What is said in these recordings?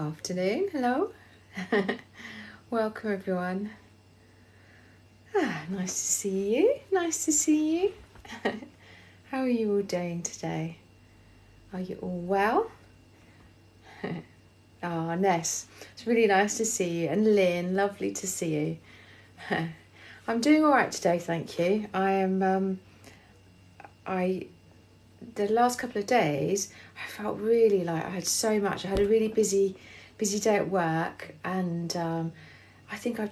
Afternoon, hello. Welcome everyone. Nice to see you. Nice to see you. How are you all doing today? Are you all well? Ness, it's really nice to see you. And Lynn, lovely to see you. I'm doing all right today, thank you. I am. The last couple of days, I felt really like I had so much. I had a really busy day at work, and I think I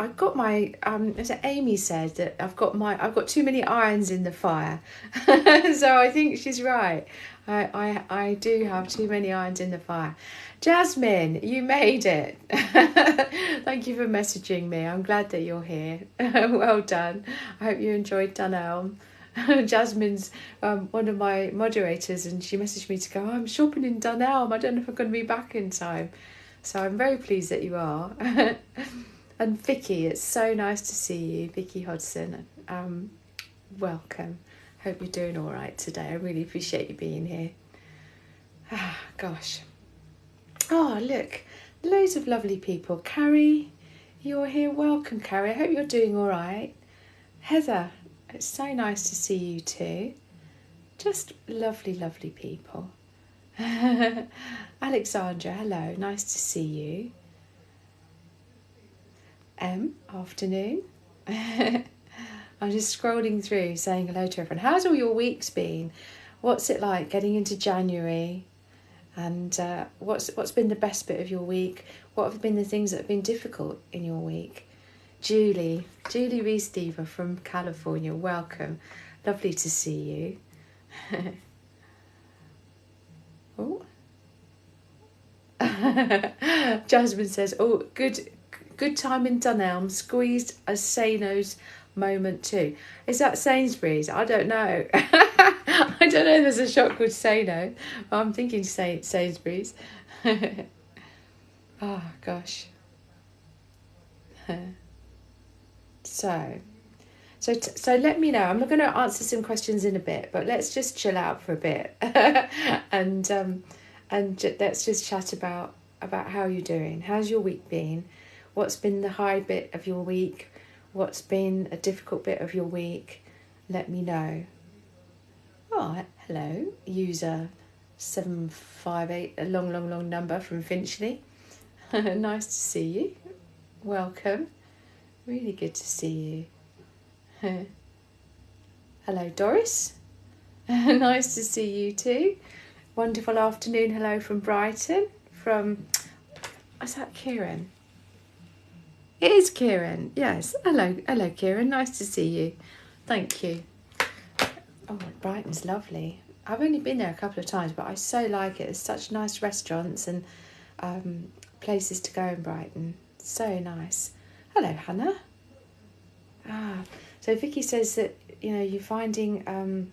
got my as Amy said, that I've got too many irons in the fire. So I think she's right. I do have too many irons in the fire. Jasmine, you made it. Thank you for messaging me. I'm glad that you're here. Well done. I hope you enjoyed Dunelm. Jasmine's one of my moderators, and she messaged me to go, I'm shopping in Dunelm. I don't know if I'm going to be back in time. So I'm very pleased that you are. And Vicky, it's so nice to see you. Vicky Hodson, welcome. Hope you're doing all right today. I really appreciate you being here. Gosh. Oh, look, loads of lovely people. Carrie, you're here. Welcome, Carrie. I hope you're doing all right. Heather, it's so nice to see you too. Just lovely, lovely people. Alexandra, hello. Nice to see you. Afternoon. I'm just scrolling through saying hello to everyone. How's all your weeks been? What's it like getting into January? And what's been the best bit of your week? What have been the things that have been difficult in your week? Julie Reestever from California, welcome. Lovely to see you. Oh. Jasmine says, oh, good time in Dunelm, squeezed a Sano's moment too. Is that Sainsbury's? I don't know. I don't know if there's a shop called Sano. I'm thinking Sainsbury's. Oh, gosh. So let me know. I'm going to answer some questions in a bit, but let's just chill out for a bit. and let's just chat about how you're doing. How's your week been? What's been the high bit of your week? What's been a difficult bit of your week? Let me know. Oh, hello, user 758, a long number from Finchley. Nice to see you. Welcome. Really good to see you. Hello, Doris. Nice to see you too. Wonderful afternoon. Hello from Brighton. Is that Kieran? It is Kieran. Yes. Hello, Kieran. Nice to see you. Thank you. Oh, Brighton's lovely. I've only been there a couple of times, but I so like it. There's such nice restaurants and places to go in Brighton. So nice. Hello, Hannah. So Vicky says that you're finding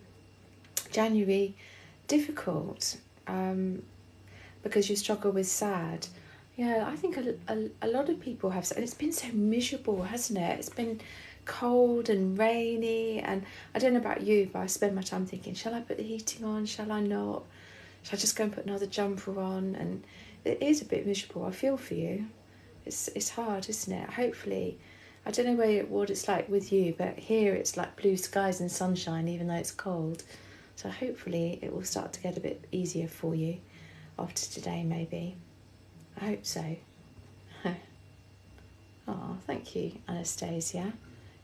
January difficult because you struggle with sad. Yeah, I think a lot of people have, and it's been so miserable, hasn't it? It's been cold and rainy, and I don't know about you, but I spend my time thinking, shall I put the heating on? Shall I not? Shall I just go and put another jumper on? And it is a bit miserable. I feel for you. It's hard, isn't it? Hopefully, I don't know what it's like with you, but here it's like blue skies and sunshine, even though it's cold. So hopefully it will start to get a bit easier for you after today, maybe. I hope so. Oh, thank you, Anastasia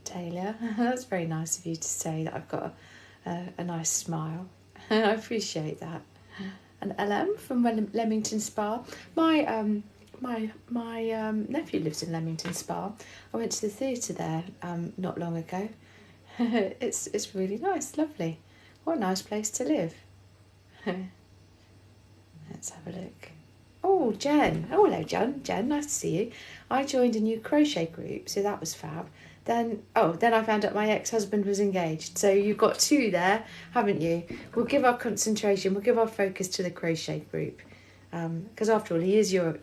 Taylor. That's very nice of you to say that I've got a nice smile. I appreciate that. And LM from Leamington Spa. My nephew lives in Leamington Spa. I went to the theatre there not long ago. It's really nice, lovely. What a nice place to live. Let's have a look. Oh, Jen. Oh, hello, Jen. Jen, nice to see you. I joined a new crochet group, so that was fab. Then I found out my ex-husband was engaged. So you've got two there, haven't you? We'll give our concentration, we'll give our focus to the crochet group. Because after all, he is your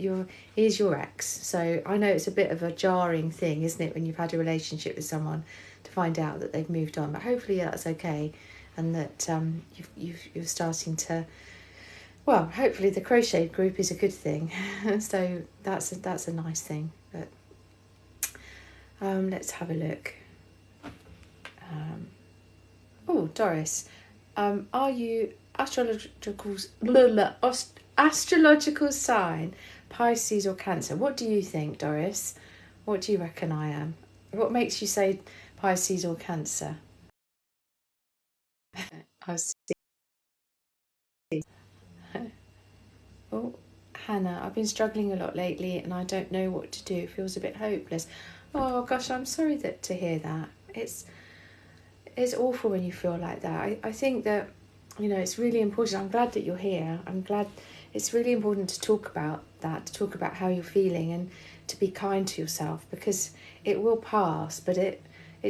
ex. So I know it's a bit of a jarring thing, isn't it, when you've had a relationship with someone to find out that they've moved on. But hopefully that's okay, and that you're starting to Well, hopefully the crochet group is a good thing. So that's a nice thing. But let's have a look. Oh, Doris, are you astrological sign Pisces or Cancer? What do you think, Doris? What do you reckon I am? What makes you say Pisces or Cancer? I see. Oh, Hannah, I've been struggling a lot lately and I don't know what to do. It feels a bit hopeless. Oh gosh, I'm sorry to hear that. It's awful when you feel like that. I think that, it's really important. I'm glad that you're here. I'm glad it's really important to talk about that, to talk about how you're feeling and to be kind to yourself, because it will pass, but it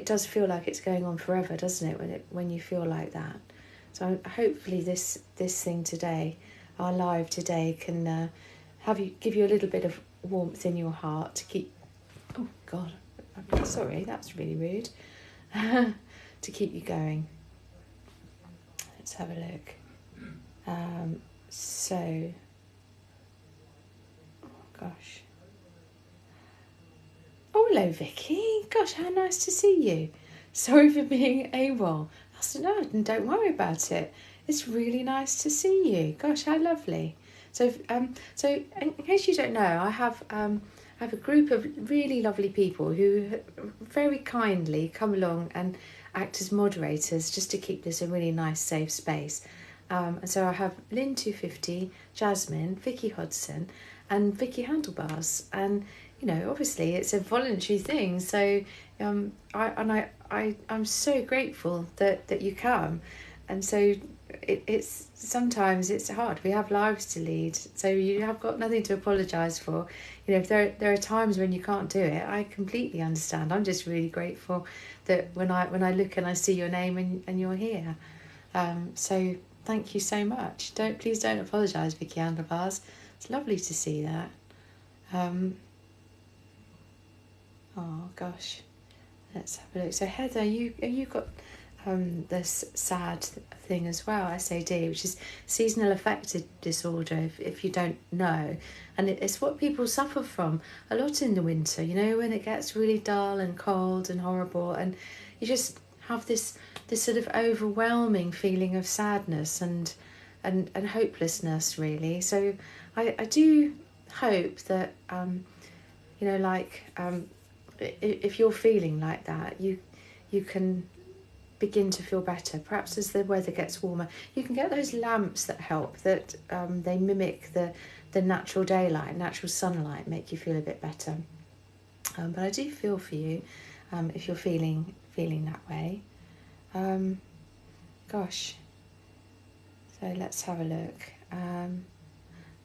does feel like it's going on forever, doesn't it, when you feel like that. So hopefully this thing today, our live today, can give you a little bit of warmth in your heart to keep. Oh God, I'm sorry, that's really rude. To keep you going. Let's have a look. So, oh gosh. Oh, hello, Vicky. Gosh, how nice to see you. Sorry for being AWOL. No, don't worry about it. It's really nice to see you. Gosh, how lovely. So in case you don't know, I have a group of really lovely people who very kindly come along and act as moderators just to keep this a really nice, safe space. And so I have Lynn 250, Jasmine, Vicky Hodson, and Vicky Handlebars. And obviously it's a voluntary thing. So I'm so grateful that you come. And so it's sometimes it's hard. We have lives to lead, so you have got nothing to apologise for. If there are times when you can't do it, I completely understand. I'm just really grateful that when I look and I see your name and you're here. So thank you so much. Please don't apologise, Vicky Handlebars. It's lovely to see that. Oh gosh, let's have a look. So Heather, you got this sad thing as well, SAD, which is seasonal affective disorder, if you don't know. And it's what people suffer from a lot in the winter, when it gets really dull and cold and horrible, and you just have this sort of overwhelming feeling of sadness and hopelessness, really. So I do hope that if you're feeling like that, you can begin to feel better. Perhaps as the weather gets warmer, you can get those lamps that help, that they mimic the natural daylight, natural sunlight, make you feel a bit better. But I do feel for you if you're feeling that way. Gosh, so let's have a look.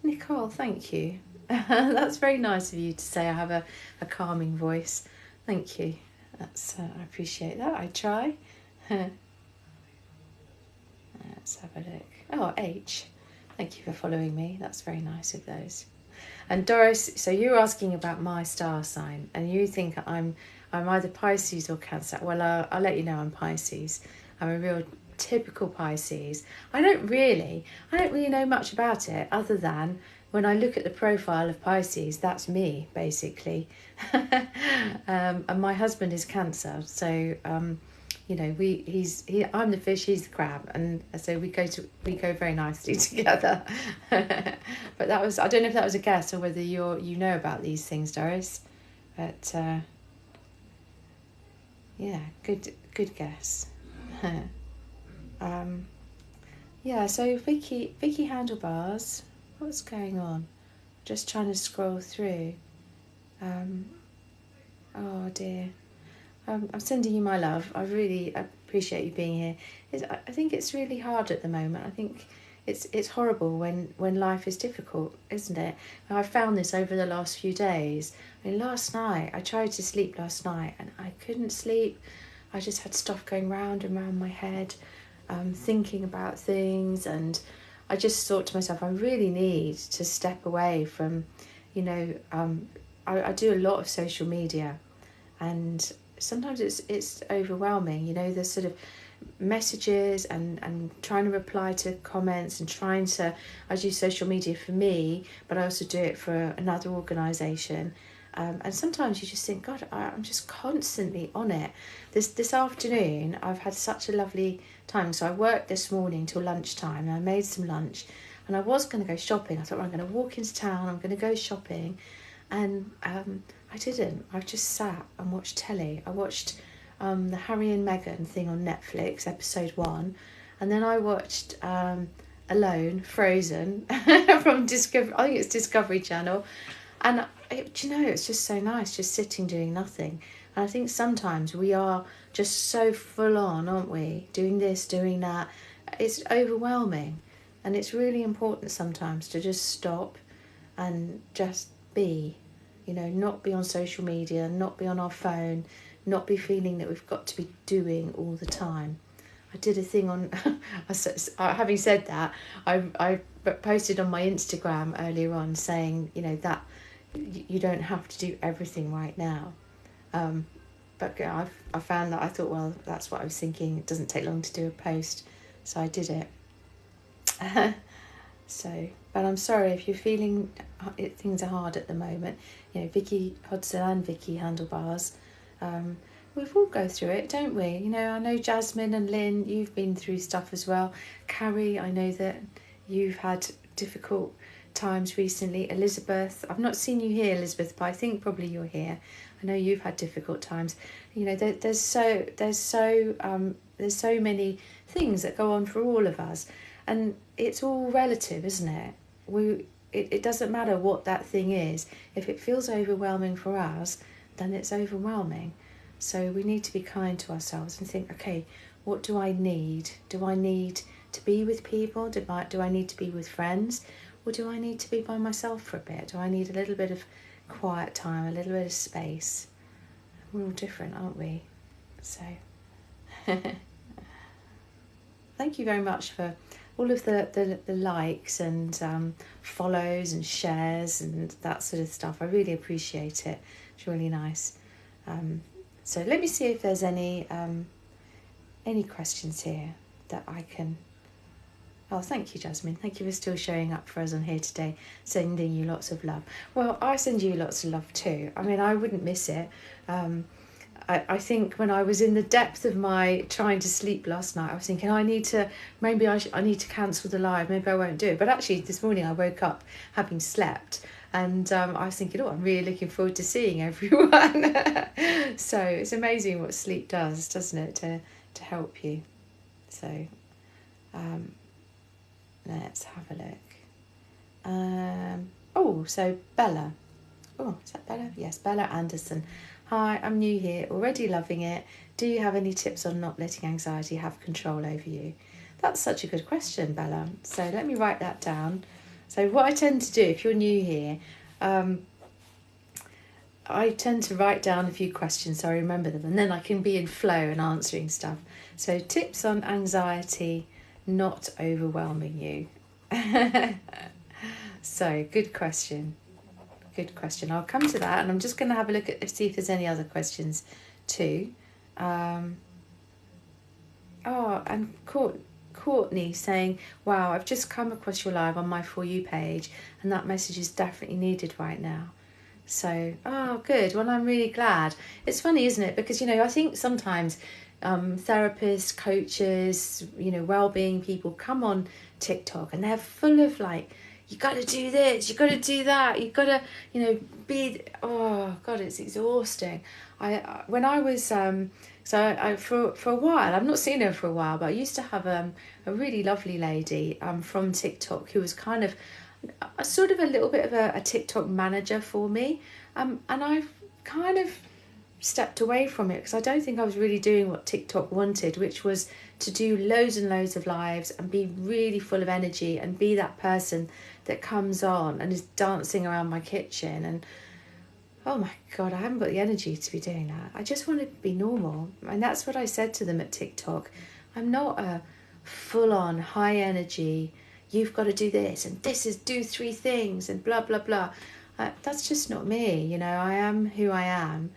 Nicole, thank you. That's very nice of you to say I have a calming voice. Thank you. I appreciate that. I try. Let's have a look. Oh, H. Thank you for following me. That's very nice of those. And Doris, so you're asking about my star sign, and you think I'm either Pisces or Cancer. Well, I'll let you know I'm Pisces. I'm a real typical Pisces. I don't really know much about it, other than when I look at the profile of Pisces, that's me basically. And my husband is Cancer, so I'm the fish, he's the crab, and so we go very nicely together. But I don't know if that was a guess or whether you know about these things, Doris. But yeah, good guess. Yeah, so Vicky Handlebars, what's going on? Just trying to scroll through. Oh dear. I'm sending you my love. I really appreciate you being here. I think it's really hard at the moment. I think it's horrible when life is difficult, isn't it? And I found this over the last few days. I mean, last night, I tried to sleep last night and I couldn't sleep. I just had stuff going round and round my head, thinking about things, and I just thought to myself, I really need to step away from, I do a lot of social media, and sometimes it's overwhelming, the sort of messages and trying to reply to comments and trying to, I do social media for me, but I also do it for another organisation. And sometimes you just think, God, I'm just constantly on it. This afternoon, I've had such a lovely time. So I worked this morning till lunchtime, and I made some lunch, and I was going to go shopping. I thought, well, I'm going to walk into town, I'm going to go shopping, and I didn't. I just sat and watched telly. I watched the Harry and Meghan thing on Netflix, episode 1, and then I watched Alone, Frozen, from Discovery. I think it's Discovery Channel. And it's just so nice just sitting doing nothing. And I think sometimes we are just so full on, aren't we? Doing this, doing that. It's overwhelming. And it's really important sometimes to just stop and just be. Not be on social media, not be on our phone, not be feeling that we've got to be doing all the time. I did a thing on, having said that, I posted on my Instagram earlier on saying, that you don't have to do everything right now. But I found that I thought, well, that's what I was thinking. It doesn't take long to do a post. So I did it. But I'm sorry if you're feeling things are hard at the moment. Vicky Hodson and Vicky Handlebars, we've all go through it, don't we? I know Jasmine and Lynn, you've been through stuff as well. Carrie, I know that you've had difficult times recently. Elizabeth, I've not seen you here, Elizabeth, but I think probably you're here. I know you've had difficult times. There's so many things that go on for all of us, and it's all relative, isn't it? It doesn't matter what that thing is. If it feels overwhelming for us, then it's overwhelming. So we need to be kind to ourselves and think, okay, what do I need? Do I need to be with people? Do I need to be with friends? Or do I need to be by myself for a bit? Do I need a little bit of quiet time, a little bit of space? We're all different, aren't we? So, thank you very much for all of the likes and follows and shares and that sort of stuff. I really appreciate it. It's really nice. So let me see if there's any questions here that I can... Oh, thank you, Jasmine. Thank you for still showing up for us on here today, sending you lots of love. Well, I send you lots of love too. I mean, I wouldn't miss it. I think when I was in the depth of my trying to sleep last night, I was thinking, I need to cancel the live. Maybe I won't do it. But actually, this morning I woke up having slept. And I was thinking, I'm really looking forward to seeing everyone. So it's amazing what sleep does, doesn't it, to help you. So... let's have a look. So Bella. Oh, is that Bella? Yes, Bella Anderson. Hi, I'm new here, already loving it. Do you have any tips on not letting anxiety have control over you? That's such a good question, Bella. So let me write that down. So what I tend to do, if you're new here, I tend to write down a few questions so I remember them, and then I can be in flow and answering stuff. So tips on anxiety not overwhelming you. So good question. I'll come to that, and I'm just going to have a look at see if there's any other questions too. And Courtney saying, wow, I've just come across your live on my For You page, and that message is definitely needed right now. So, good. Well, I'm really glad. It's funny, isn't it? Because, I think sometimes therapists, coaches, well-being people come on TikTok and they're full of you got to do this, you got to do that, you got to, be, oh God, it's exhausting. When I was, for a while, I've not seen her for a while, but I used to have a really lovely lady from TikTok who was kind of a sort of a little bit of a TikTok manager for me. And I've kind of stepped away from it because I don't think I was really doing what TikTok wanted, which was to do loads and loads of lives and be really full of energy and be that person that comes on and is dancing around my kitchen. And oh my God, I haven't got the energy to be doing that. I just want to be normal. And that's what I said to them at TikTok. I'm not a full-on high energy, you've got to do this and this is do 3 things and blah, blah, blah. That's just not me. I am who I am.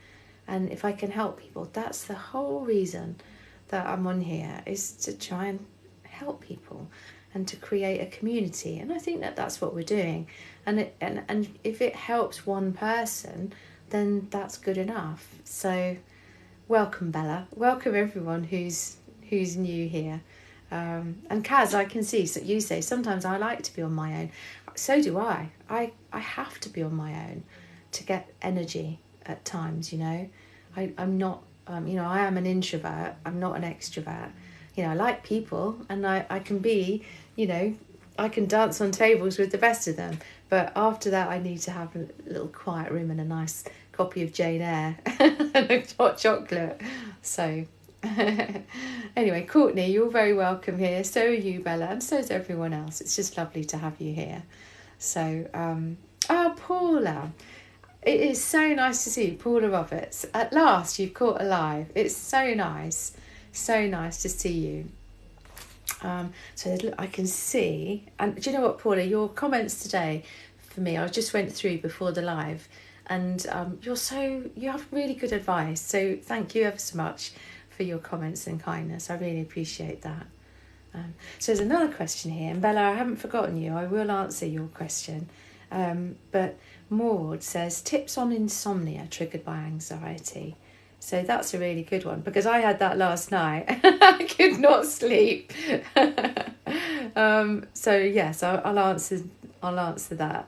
And if I can help people, that's the whole reason that I'm on here is to try and help people and to create a community, and I think that that's what we're doing, and if it helps one person, then that's good enough. So welcome, Bella, welcome everyone who's new here. And Kaz, I can see, so you say sometimes I like to be on my own. So do I have to be on my own to get energy at times, you know. I'm not you know, I am an introvert, I'm not an extrovert. You know, I like people, and I can be, you know, I can dance on tables with the best of them. But after that, I need to have a little quiet room and a nice copy of Jane Eyre and a hot chocolate. So, anyway, Courtney, you're very welcome here. So are you, Bella, and so is everyone else. It's just lovely to have you here. So, Paula. It is so nice to see you, Paula Roberts. At last, you've caught alive. It's so nice to see you. So I can see, and do you know what, Paula, your comments today for me, I just went through before the live, and you have really good advice. So thank you ever so much for your comments and kindness. I really appreciate that. So there's another question here, and Bella, I haven't forgotten you. I will answer your question. But Maud says, tips on insomnia triggered by anxiety. So that's a really good one, because I had that last night. I could not sleep. So yes, I'll answer that.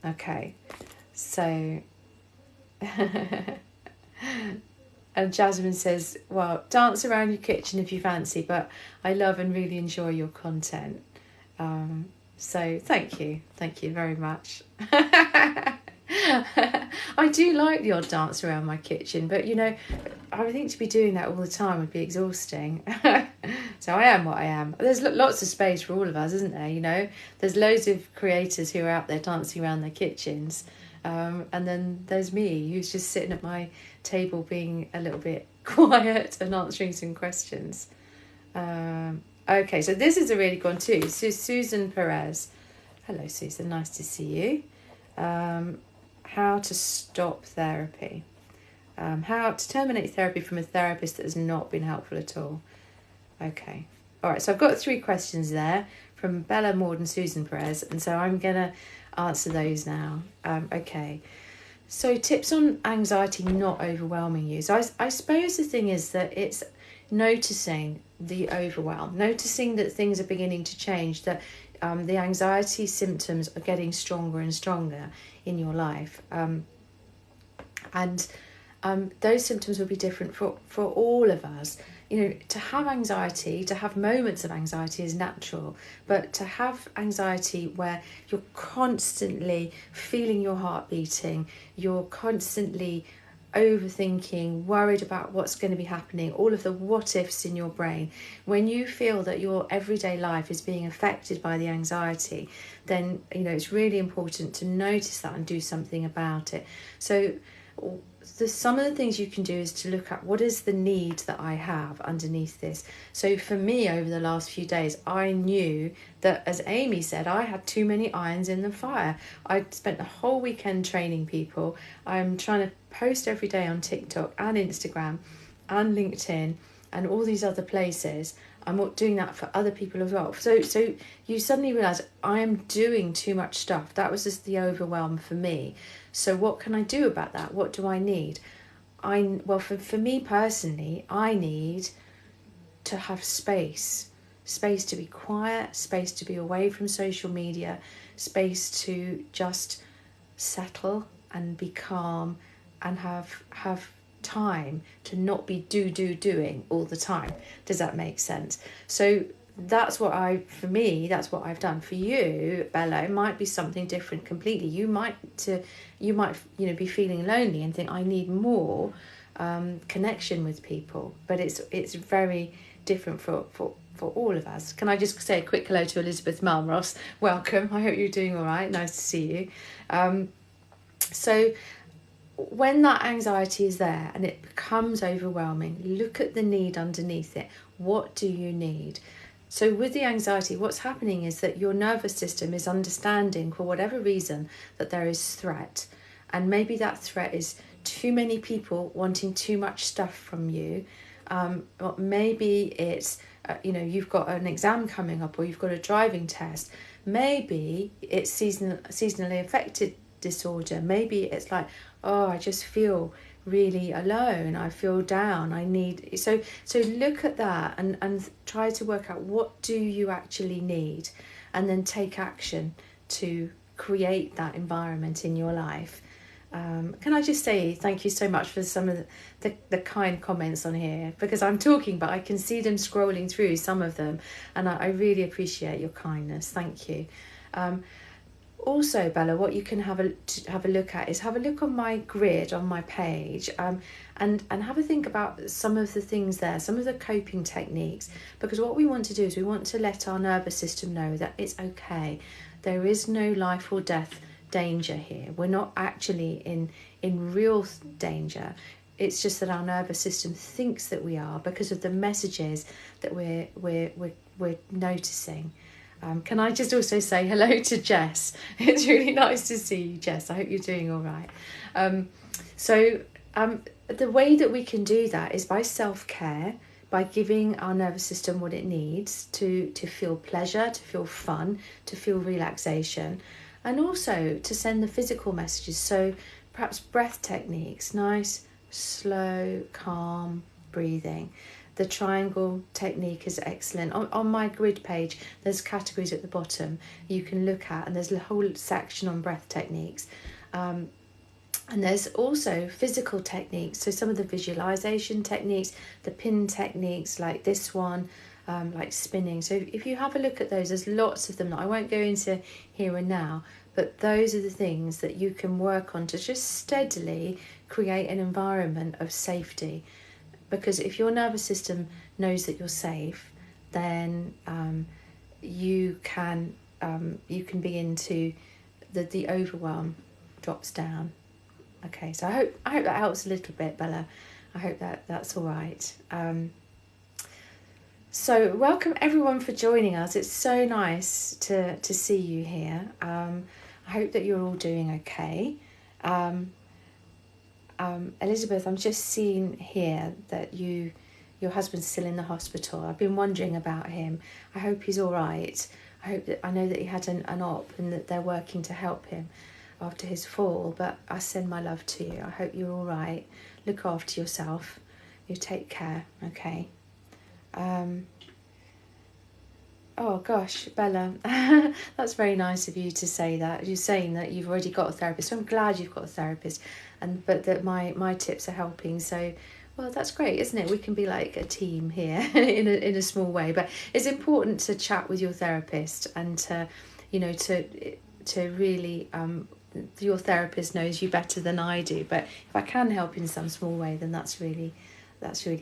Okay, so and Jasmine says, well, dance around your kitchen if you fancy, but I love and really enjoy your content. So thank you very much. I do like the odd dance around my kitchen, but you know, I think to be doing that all the time would be exhausting. So I am what I am. There's lots of space for all of us, isn't there? You know, there's loads of creators who are out there dancing around their kitchens, and then there's me who's just sitting at my table being a little bit quiet and answering some questions. Okay, so this is a really good one too. Susan Perez. Hello, Susan. Nice to see you. How to stop therapy. How to terminate therapy from a therapist that has not been helpful at all. Okay. All right, so I've got 3 questions there from Bella, Maud and Susan Perez, and so I'm going to answer those now. Okay. So tips on anxiety not overwhelming you. So I suppose the thing is that it's noticing the overwhelm, noticing that things are beginning to change, that the anxiety symptoms are getting stronger and stronger in your life. And those symptoms will be different for all of us. You know, to have anxiety, to have moments of anxiety is natural, but to have anxiety where you're constantly feeling your heart beating, you're constantly overthinking, worried about what's going to be happening, all of the what ifs in your brain, when you feel that your everyday life is being affected by the anxiety, then you know it's really important to notice that and do something about it. So some of the things you can do is to look at what is the need that I have underneath this. So for me, over the last few days, I knew that, as Amy said, I had too many irons in the fire. I spent the whole weekend training people. I'm trying to post every day on TikTok and Instagram and LinkedIn and all these other places. I'm doing that for other people as well. So you suddenly realise I am doing too much stuff. That was just the overwhelm for me. So what can I do about that? What do I need? For me personally, I need to have space to be quiet, space to be away from social media, space to just settle and be calm and have time to not be doing all the time. Does that make sense? So that's what I've done. For you, Bella, it might be something different completely. You might be feeling lonely and think I need more connection with people, but it's very different for all of us. Can I just say a quick hello to Elizabeth Malmross? Welcome. I hope you're doing all right. Nice to see you. So when that anxiety is there and it becomes overwhelming, look at the need underneath it. What do you need? So with the anxiety, what's happening is that your nervous system is understanding, for whatever reason, that there is threat. And maybe that threat is too many people wanting too much stuff from you, Or maybe it's, you've got an exam coming up, or you've got a driving test. Maybe it's seasonally affected disorder. Maybe it's like, oh, I just feel really alone, I feel down, I need, so look at that and try to work out, what do you actually need, and then take action to create that environment in your life. Can I just say thank you so much for some of the kind comments on here, because I'm talking but I can see them scrolling through some of them, and I really appreciate your kindness. Thank you. Also, Bella, what you can have a look at is have a look on my grid on my page, and have a think about some of the things there, some of the coping techniques, because what we want to do is we want to let our nervous system know that it's okay. There is no life or death danger here. We're not actually in real danger. It's just that our nervous system thinks that we are, because of the messages that we're noticing. Can I just also say hello to Jess? It's really nice to see you, Jess. I hope you're doing all right. The way that we can do that is by self-care, by giving our nervous system what it needs to feel pleasure, to feel fun, to feel relaxation, and also to send the physical messages. So perhaps breath techniques, nice, slow, calm breathing. The triangle technique is excellent. On my grid page, there's categories at the bottom you can look at, and there's a whole section on breath techniques. And there's also physical techniques, so some of the visualization techniques, the pin techniques like this one, like spinning. So if you have a look at those, there's lots of them that I won't go into here and now, but those are the things that you can work on to just steadily create an environment of safety. Because if your nervous system knows that you're safe, then you can begin to the overwhelm drops down. Okay, so I hope that helps a little bit, Bella. I hope that's all right. So welcome everyone for joining us. It's so nice to see you here. I hope that you're all doing okay. Elizabeth, I'm just seeing here that your husband's still in the hospital. I've been wondering about him. I hope he's all right. I know that he had an op and that they're working to help him after his fall, but I send my love to you. I hope you're all right. Look after yourself. You take care, okay? Oh gosh, Bella, that's very nice of you to say that. You're saying that you've already got a therapist. So I'm glad you've got a therapist, but that my tips are helping. So, well, that's great, isn't it? We can be like a team here in a small way. But it's important to chat with your therapist and to really your therapist knows you better than I do. But if I can help in some small way, then that's really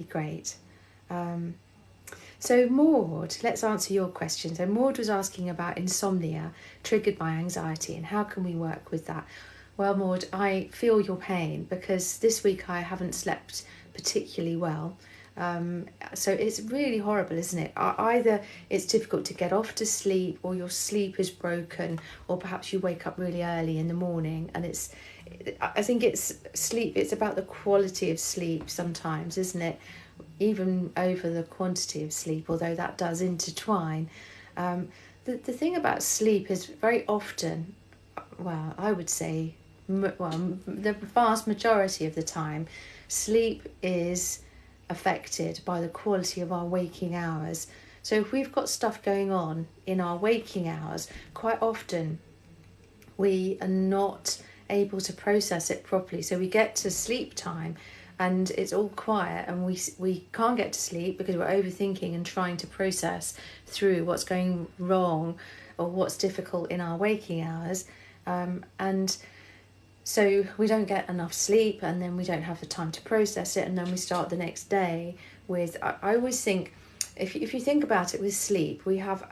great. So Maud, let's answer your question. So Maud was asking about insomnia triggered by anxiety and how can we work with that? Well, Maud, I feel your pain because this week I haven't slept particularly well. So it's really horrible, isn't it? Either it's difficult to get off to sleep, or your sleep is broken, or perhaps you wake up really early in the morning. And I think it's sleep. It's about the quality of sleep sometimes, isn't it? Even over the quantity of sleep, although that does intertwine. The thing about sleep is very often, well, I would say, the vast majority of the time, sleep is affected by the quality of our waking hours. So if we've got stuff going on in our waking hours, quite often we are not able to process it properly. So we get to sleep time and it's all quiet and we can't get to sleep because we're overthinking and trying to process through what's going wrong or what's difficult in our waking hours. And so we don't get enough sleep, and then we don't have the time to process it, and then we start the next day with, I always think, if you think about it with sleep, we have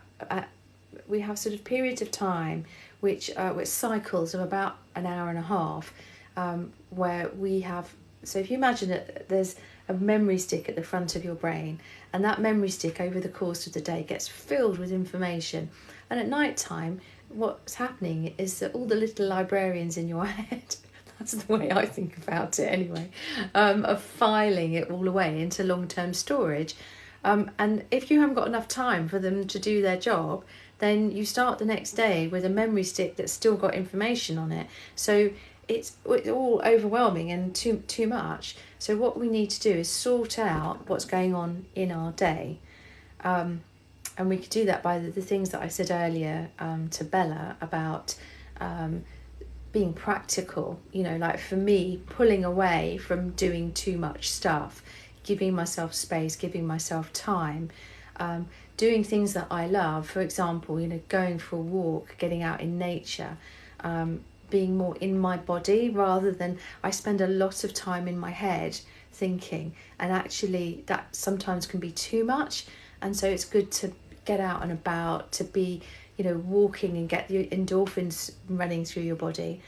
sort of periods of time which cycles of about an hour and a half, where we have, so if you imagine that there's a memory stick at the front of your brain, and that memory stick over the course of the day gets filled with information, and at night time what's happening is that all the little librarians in your head That's the way I think about it anyway, of filing it all away into long-term storage. And if you haven't got enough time for them to do their job, then you start the next day with a memory stick that's still got information on it. So it's all overwhelming and too much. So what we need to do is sort out what's going on in our day. And we could do that by the things that I said earlier to Bella about being practical. You know, like for me, pulling away from doing too much stuff, giving myself space, giving myself time, doing things that I love. For example, you know, going for a walk, getting out in nature, being more in my body rather than I spend a lot of time in my head thinking, and actually that sometimes can be too much. And so it's good to get out and about, to be, you know, walking and get the endorphins running through your body.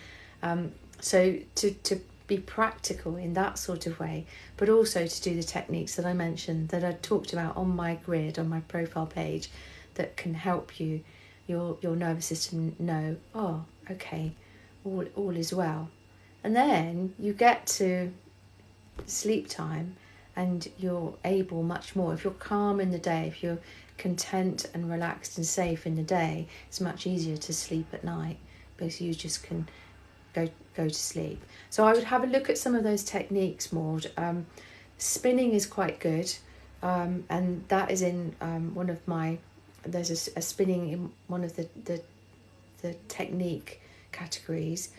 So to be practical in that sort of way, but also to do the techniques that I mentioned, that I talked about on my grid, on my profile page, that can help you, your nervous system know, oh, okay, all is well. And then you get to sleep time and you're able much more. If you're calm in the day, if you're content and relaxed and safe in the day, it's much easier to sleep at night because you just can go to sleep. So I would have a look at some of those techniques, Maud. Spinning is quite good, and that is in one of my, there's a spinning in one of the technique categories.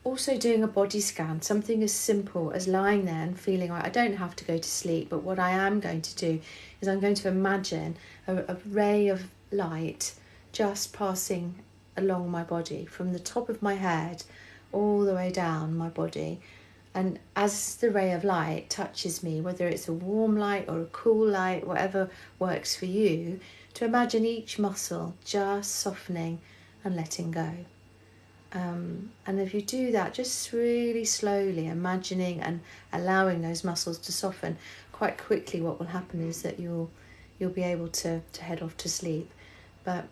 Also doing a body scan, something as simple as lying there and feeling like I don't have to go to sleep, but what I am going to do is I'm going to imagine a ray of light just passing along my body from the top of my head all the way down my body. And as the ray of light touches me, whether it's a warm light or a cool light, whatever works for you, to imagine each muscle just softening and letting go. And if you do that, just really slowly imagining and allowing those muscles to soften, quite quickly what will happen is that you'll be able to head off to sleep. But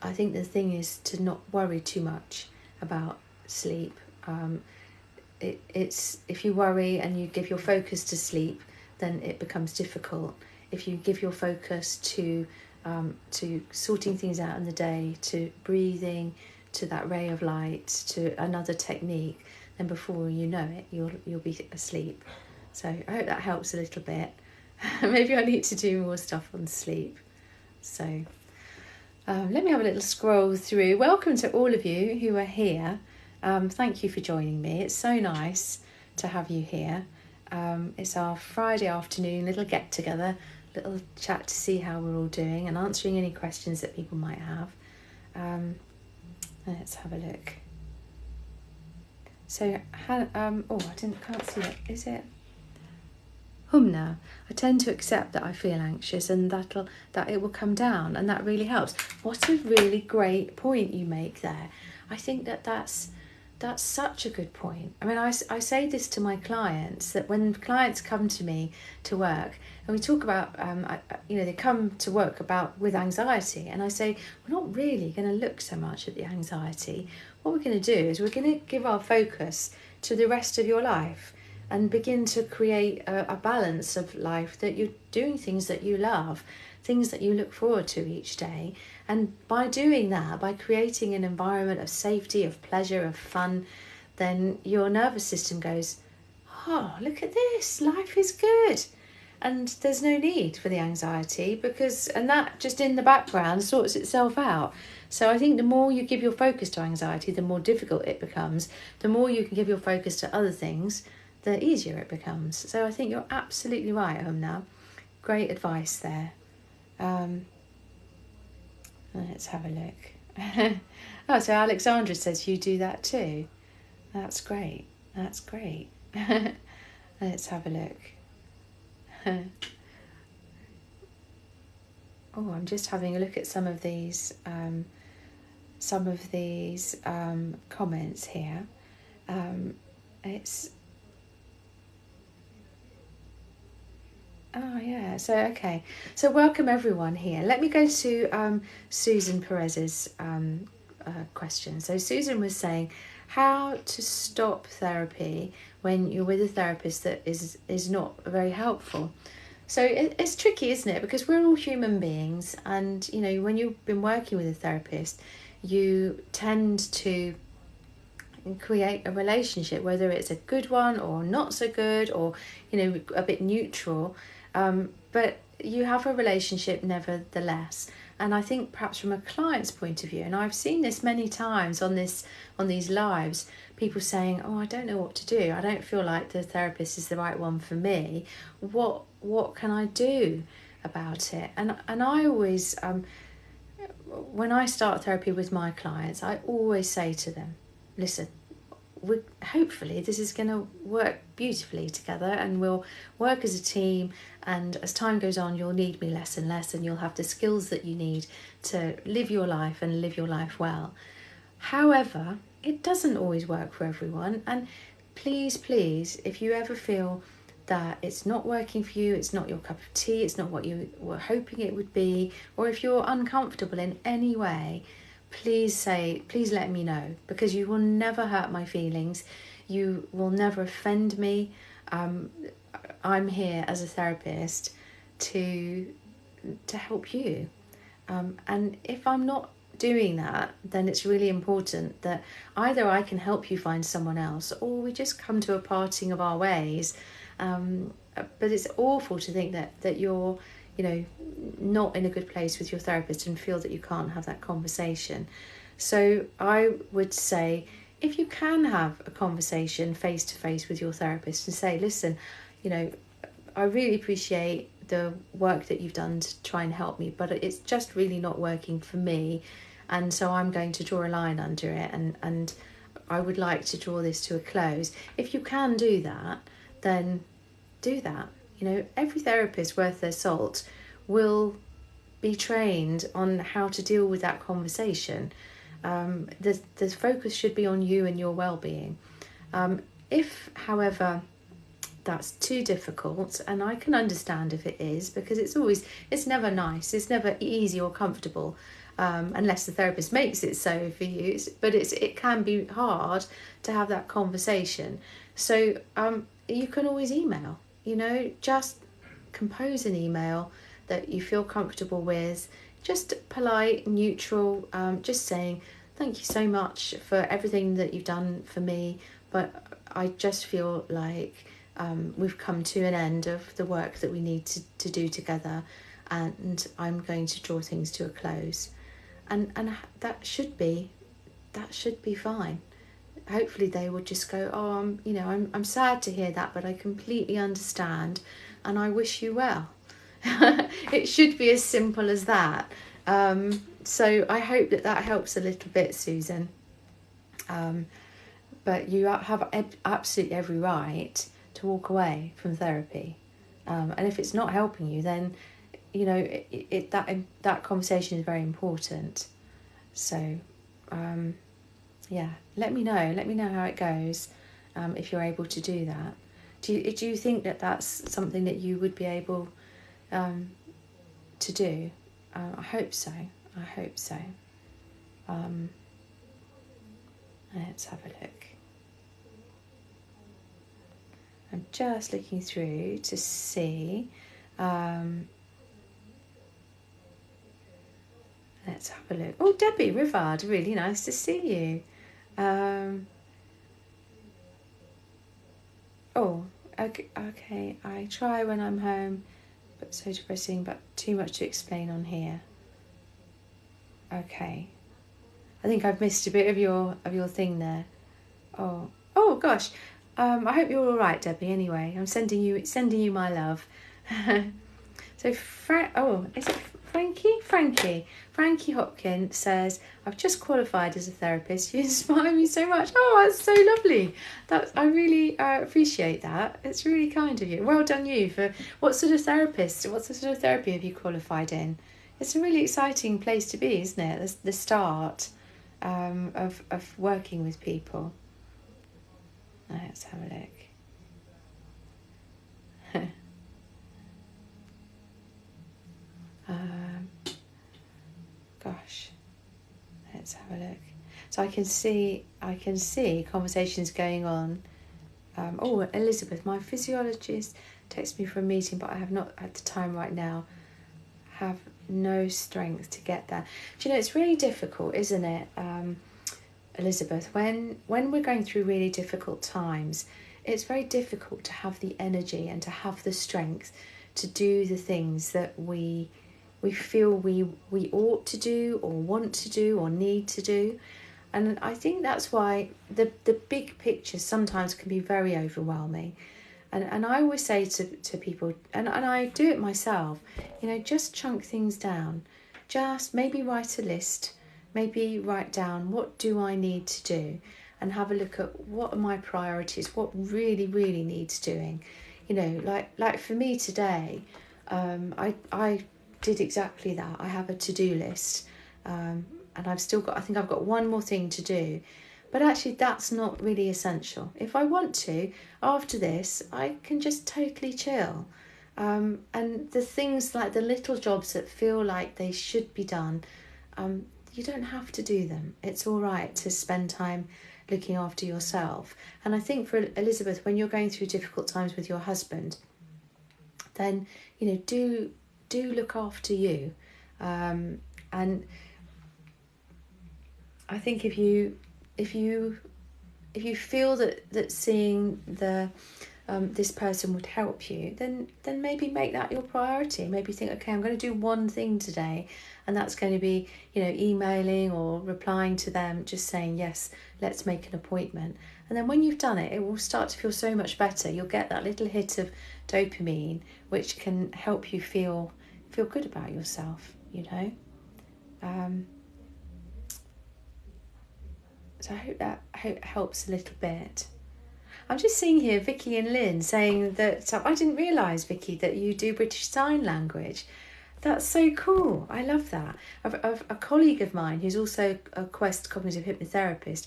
I think the thing is to not worry too much about sleep. It's if you worry and you give your focus to sleep, then it becomes difficult. If you give your focus to sorting things out in the day, to breathing, to that ray of light, to another technique, then before you know it, you'll be asleep. So I hope that helps a little bit. Maybe I need to do more stuff on sleep. So let me have a little scroll through. Welcome to all of you who are here. Thank you for joining me. It's so nice to have you here. It's our Friday afternoon little get together, little chat to see how we're all doing and answering any questions that people might have. Let's have a look. So, can't see it. Is it? Humna, I tend to accept that I feel anxious and that it will come down, and that really helps. What a really great point you make there. I think that's such a good point. I mean, I say this to my clients, that when clients come to me to work and we talk about, they come to work with anxiety, and I say, we're not really going to look so much at the anxiety. What we're going to do is we're going to give our focus to the rest of your life and begin to create a balance of life, that you're doing things that you love, things that you look forward to each day. And by doing that, by creating an environment of safety, of pleasure, of fun, then your nervous system goes, oh, look at this, life is good. And there's no need for the anxiety, and that just in the background sorts itself out. So I think the more you give your focus to anxiety, the more difficult it becomes. The more you can give your focus to other things, the easier it becomes. So I think you're absolutely right, Humna. Great advice there. Let's have a look. Oh, so Alexandra says you do that too. That's great. That's great. Let's have a look. Oh, I'm just having a look at some of these comments here. Oh, yeah. So, okay. So welcome everyone here. Let me go to Susan Perez's question. So Susan was saying, how to stop therapy when you're with a therapist that is not very helpful. So it's tricky, isn't it? Because we're all human beings, and you know, when you've been working with a therapist, you tend to create a relationship, whether it's a good one or not so good, or you know, a bit neutral, but you have a relationship nevertheless. And I think perhaps from a client's point of view, and I've seen this many times on these lives, people saying, oh, I don't know what to do, I don't feel like the therapist is the right one for me, what can I do about it? And I always, when I start therapy with my clients, I always say to them, listen, hopefully this is going to work beautifully together, and we'll work as a team, and as time goes on you'll need me less and less, and you'll have the skills that you need to live your life and live your life well. However, it doesn't always work for everyone, and please, if you ever feel that it's not working for you, it's not your cup of tea, it's not what you were hoping it would be, or if you're uncomfortable in any way, please let me know, because you will never hurt my feelings, you will never offend me. I'm here as a therapist to help you, and if I'm not doing that, then it's really important that either I can help you find someone else, or we just come to a parting of our ways. But it's awful to think that you're, you know, not in a good place with your therapist and feel that you can't have that conversation. So I would say, if you can have a conversation face to face with your therapist and say, listen, you know, I really appreciate the work that you've done to try and help me, but it's just really not working for me, and so I'm going to draw a line under it, and I would like to draw this to a close. If you can do that, then do that. You know, every therapist worth their salt will be trained on how to deal with that conversation. The focus should be on you and your well-being. If, however, that's too difficult, and I can understand if it is, because it's never nice, it's never easy or comfortable, unless the therapist makes it so for you, but it can be hard to have that conversation. So you can always email, you know, just compose an email that you feel comfortable with, just polite, neutral, just saying, thank you so much for everything that you've done for me, but I just feel like we've come to an end of the work that we need to do together, and I'm going to draw things to a close. And that should be fine. Hopefully they would just go, oh, I'm sad to hear that, but I completely understand, and I wish you well. It should be as simple as that. So I hope that helps a little bit, Susan. But you have absolutely every right to walk away from therapy, and if it's not helping you, then you know that conversation is very important. So yeah, let me know how it goes, if you're able to do that. Do you think that that's something that you would be able to do? I hope so. Let's have a look. I'm just looking through to see. Let's have a look. Oh, Debbie Rivard, really nice to see you. Oh, okay. I try when I'm home, but so depressing, but too much to explain on here. Okay. I think I've missed a bit of your thing there. Oh gosh. I hope you're all right, Debbie. Anyway, I'm sending you my love. So is it Frankie? Frankie Hopkins says, I've just qualified as a therapist. You inspire me so much. Oh, that's so lovely. I really appreciate that. It's really kind of you. Well done you for what sort of therapy have you qualified in? It's a really exciting place to be, isn't it? The start of working with people. Let's have a look. Gosh, let's have a look. So I can see conversations going on. Oh, Elizabeth, my physiologist texted me for a meeting, but I have not had the time right now. Have no strength to get there. Do you know, it's really difficult, isn't it, Elizabeth? When we're going through really difficult times, it's very difficult to have the energy and to have the strength to do the things that we feel we ought to do or want to do or need to do. And I think that's why the big picture sometimes can be very overwhelming. And I always say to people, and I do it myself, just chunk things down. Just maybe write a list, maybe write down what do I need to do, and have a look at what are my priorities, what really, really needs doing. Like for me today, I did exactly that. I have a to-do list, and I think I've got one more thing to do. But actually, that's not really essential. If I want to, after this, I can just totally chill. And the things like the little jobs that feel like they should be done, you don't have to do them. It's all right to spend time looking after yourself. And I think for Elizabeth, when you're going through difficult times with your husband, then, do look after you. And I think if you feel that seeing this person would help you, then maybe make that your priority. Maybe think, okay, I'm going to do one thing today, and that's going to be emailing or replying to them, just saying yes, let's make an appointment. And then when you've done it, it will start to feel so much better. You'll get that little hit of dopamine, which can help you feel good about yourself. So I hope that helps a little bit. I'm just seeing here Vicky and Lynn saying that, I didn't realise, Vicky, that you do British Sign Language. That's so cool. I love that. A colleague of mine who's also a Quest cognitive hypnotherapist,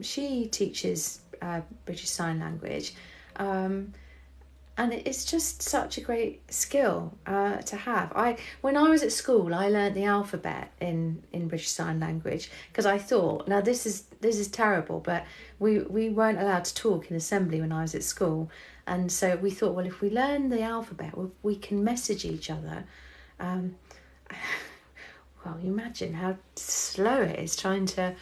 she teaches British Sign Language. And it's just such a great skill to have. When I was at school, I learnt the alphabet in British Sign Language because I thought, now this is terrible, but we weren't allowed to talk in assembly when I was at school, and so we thought, well, if we learn the alphabet, we can message each other. Well, you imagine how slow it is trying to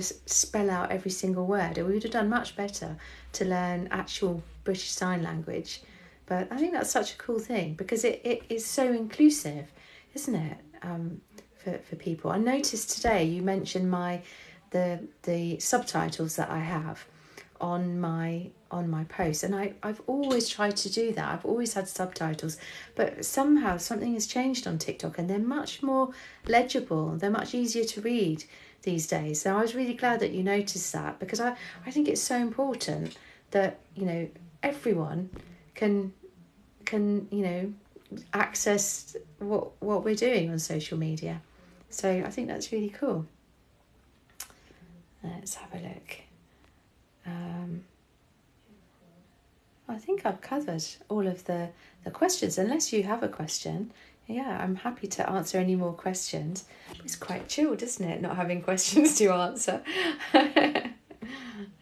spell out every single word. We would have done much better to learn actual British Sign Language. But I think that's such a cool thing because it is so inclusive, isn't it, for people. I noticed today you mentioned the subtitles that I have on my posts, and I've always tried to do that. I've always had subtitles, but somehow something has changed on TikTok and they're much more legible, they're much easier to read these days. So I was really glad that you noticed that, because I think it's so important that everyone can access what we're doing on social media. So I think that's really cool. Let's have a look. I think I've covered all of the questions, unless you have a question. Yeah, I'm happy to answer any more questions. It's quite chilled, isn't it, not having questions to answer?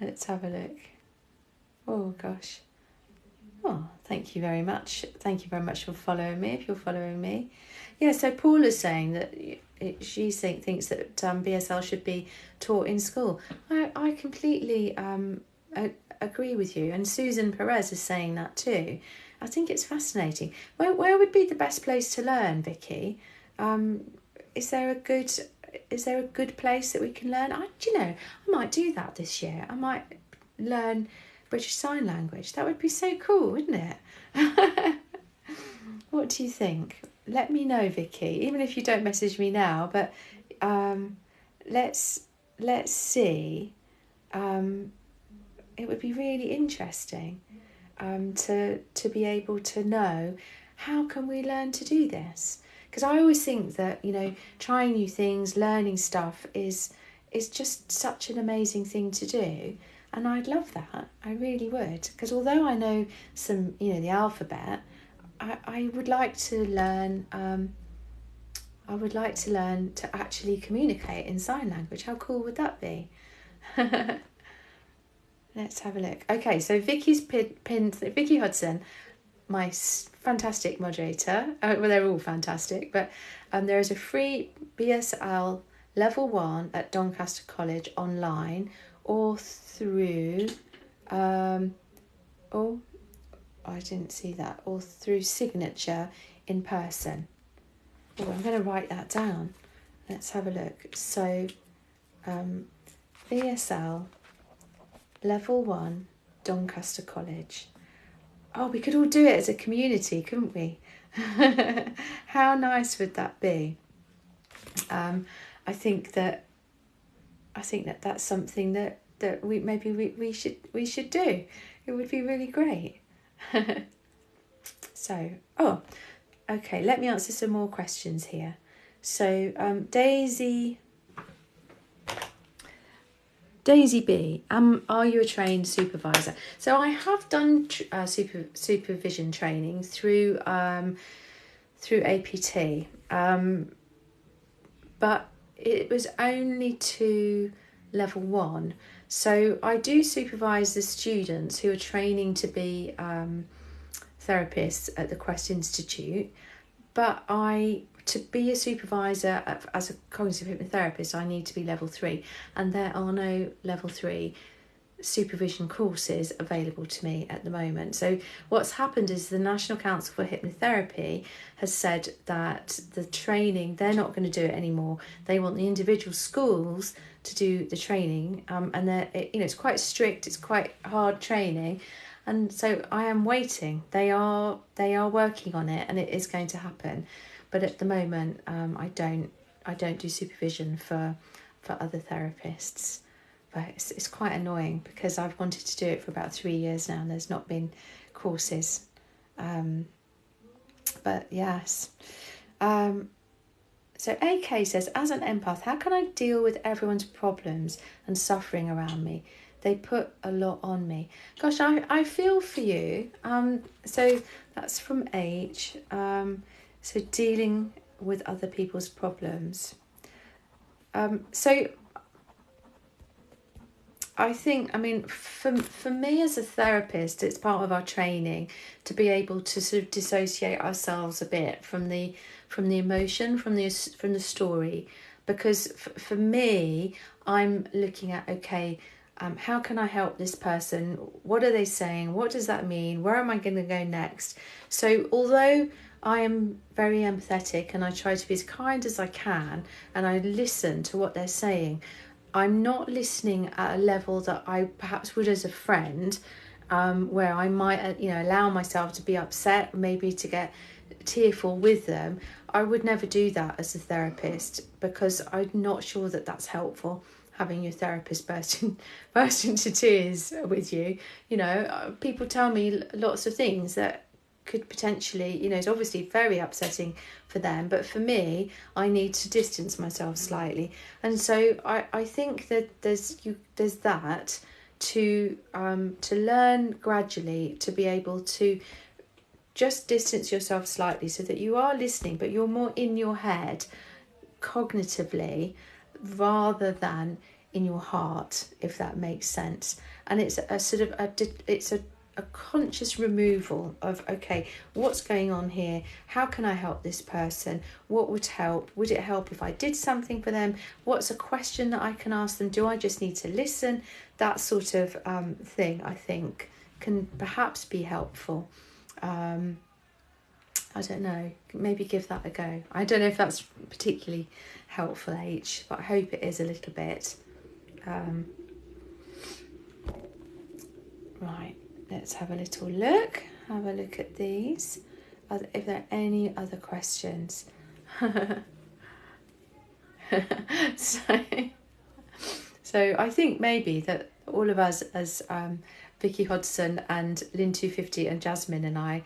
Let's have a look. Oh, gosh. Oh, thank you very much. Thank you very much for following me, if you're following me. Yeah, so Paula's saying that she thinks that BSL should be taught in school. I completely agree with you. And Susan Perez is saying that too. I think it's fascinating. Where would be the best place to learn, Vicky? Is there a good place that we can learn? I might do that this year. I might learn British Sign Language. That would be so cool, wouldn't it? What do you think? Let me know, Vicky, even if you don't message me now, but let's see. It would be really interesting to be able to know, how can we learn to do this? Because I always think that trying new things, learning stuff is just such an amazing thing to do, and I'd love that. I really would, because although I know some the alphabet, I would like to learn I would like to learn to actually communicate in sign language. How cool would that be? Let's have a look. Okay, so Vicky's pinned Vicky Hudson, my fantastic moderator. Well, they're all fantastic, but there is a free BSL Level 1 at Doncaster College online or through... oh, I didn't see that. Or through Signature in person. Oh, I'm going to write that down. Let's have a look. So, BSL Level 1, Doncaster College. Oh, we could all do it as a community, couldn't we? How nice would that be? I think that that's something that we should do. It would be really great. So, okay, let me answer some more questions here. So, Daisy B, are you a trained supervisor? So I have done supervision training through APT, but it was only to level 1. So I do supervise the students who are training to be therapists at the Quest Institute, but to be a supervisor as a cognitive hypnotherapist, I need to be level 3, and there are no level 3 supervision courses available to me at the moment. So what's happened is the National Council for Hypnotherapy has said that the training, they're not going to do it anymore. They want the individual schools to do the training, and it's quite strict, it's quite hard training. And so I am waiting. They are working on it, and it is going to happen. But at the moment, I don't do supervision for other therapists. But it's quite annoying because I've wanted to do it for about 3 years now, and there's not been courses. But yes. So AK says, as an empath, how can I deal with everyone's problems and suffering around me? They put a lot on me. Gosh, I feel for you. So that's from H. So dealing with other people's problems. So I think, for me as a therapist, it's part of our training to be able to sort of dissociate ourselves a bit from the emotion, from the story, because for me, I'm looking at, okay, how can I help this person? What are they saying? What does that mean? Where am I going to go next? So although I am very empathetic and I try to be as kind as I can and I listen to what they're saying, I'm not listening at a level that I perhaps would as a friend, where I might, allow myself to be upset, maybe to get tearful with them. I would never do that as a therapist because I'm not sure that that's helpful. Having your therapist burst into tears with you, people tell me lots of things that could potentially, it's obviously very upsetting for them, but for me, I need to distance myself slightly. And so I think that there's that to learn gradually to be able to just distance yourself slightly so that you are listening, but you're more in your head cognitively rather than in your heart, if that makes sense. And it's a sort of a conscious removal of, okay, what's going on here? How can I help this person? What would help? Would it help if I did something for them? What's a question that I can ask them? Do I just need to listen? That sort of thing, I think, can perhaps be helpful. I don't know, maybe give that a go. I don't know if that's particularly helpful, H, but I hope it is a little bit. Right, let's have a little look. Have a look at these. If there are any other questions. So I think maybe that all of us as Vicky Hodgson and Lynn 250 and Jasmine and I,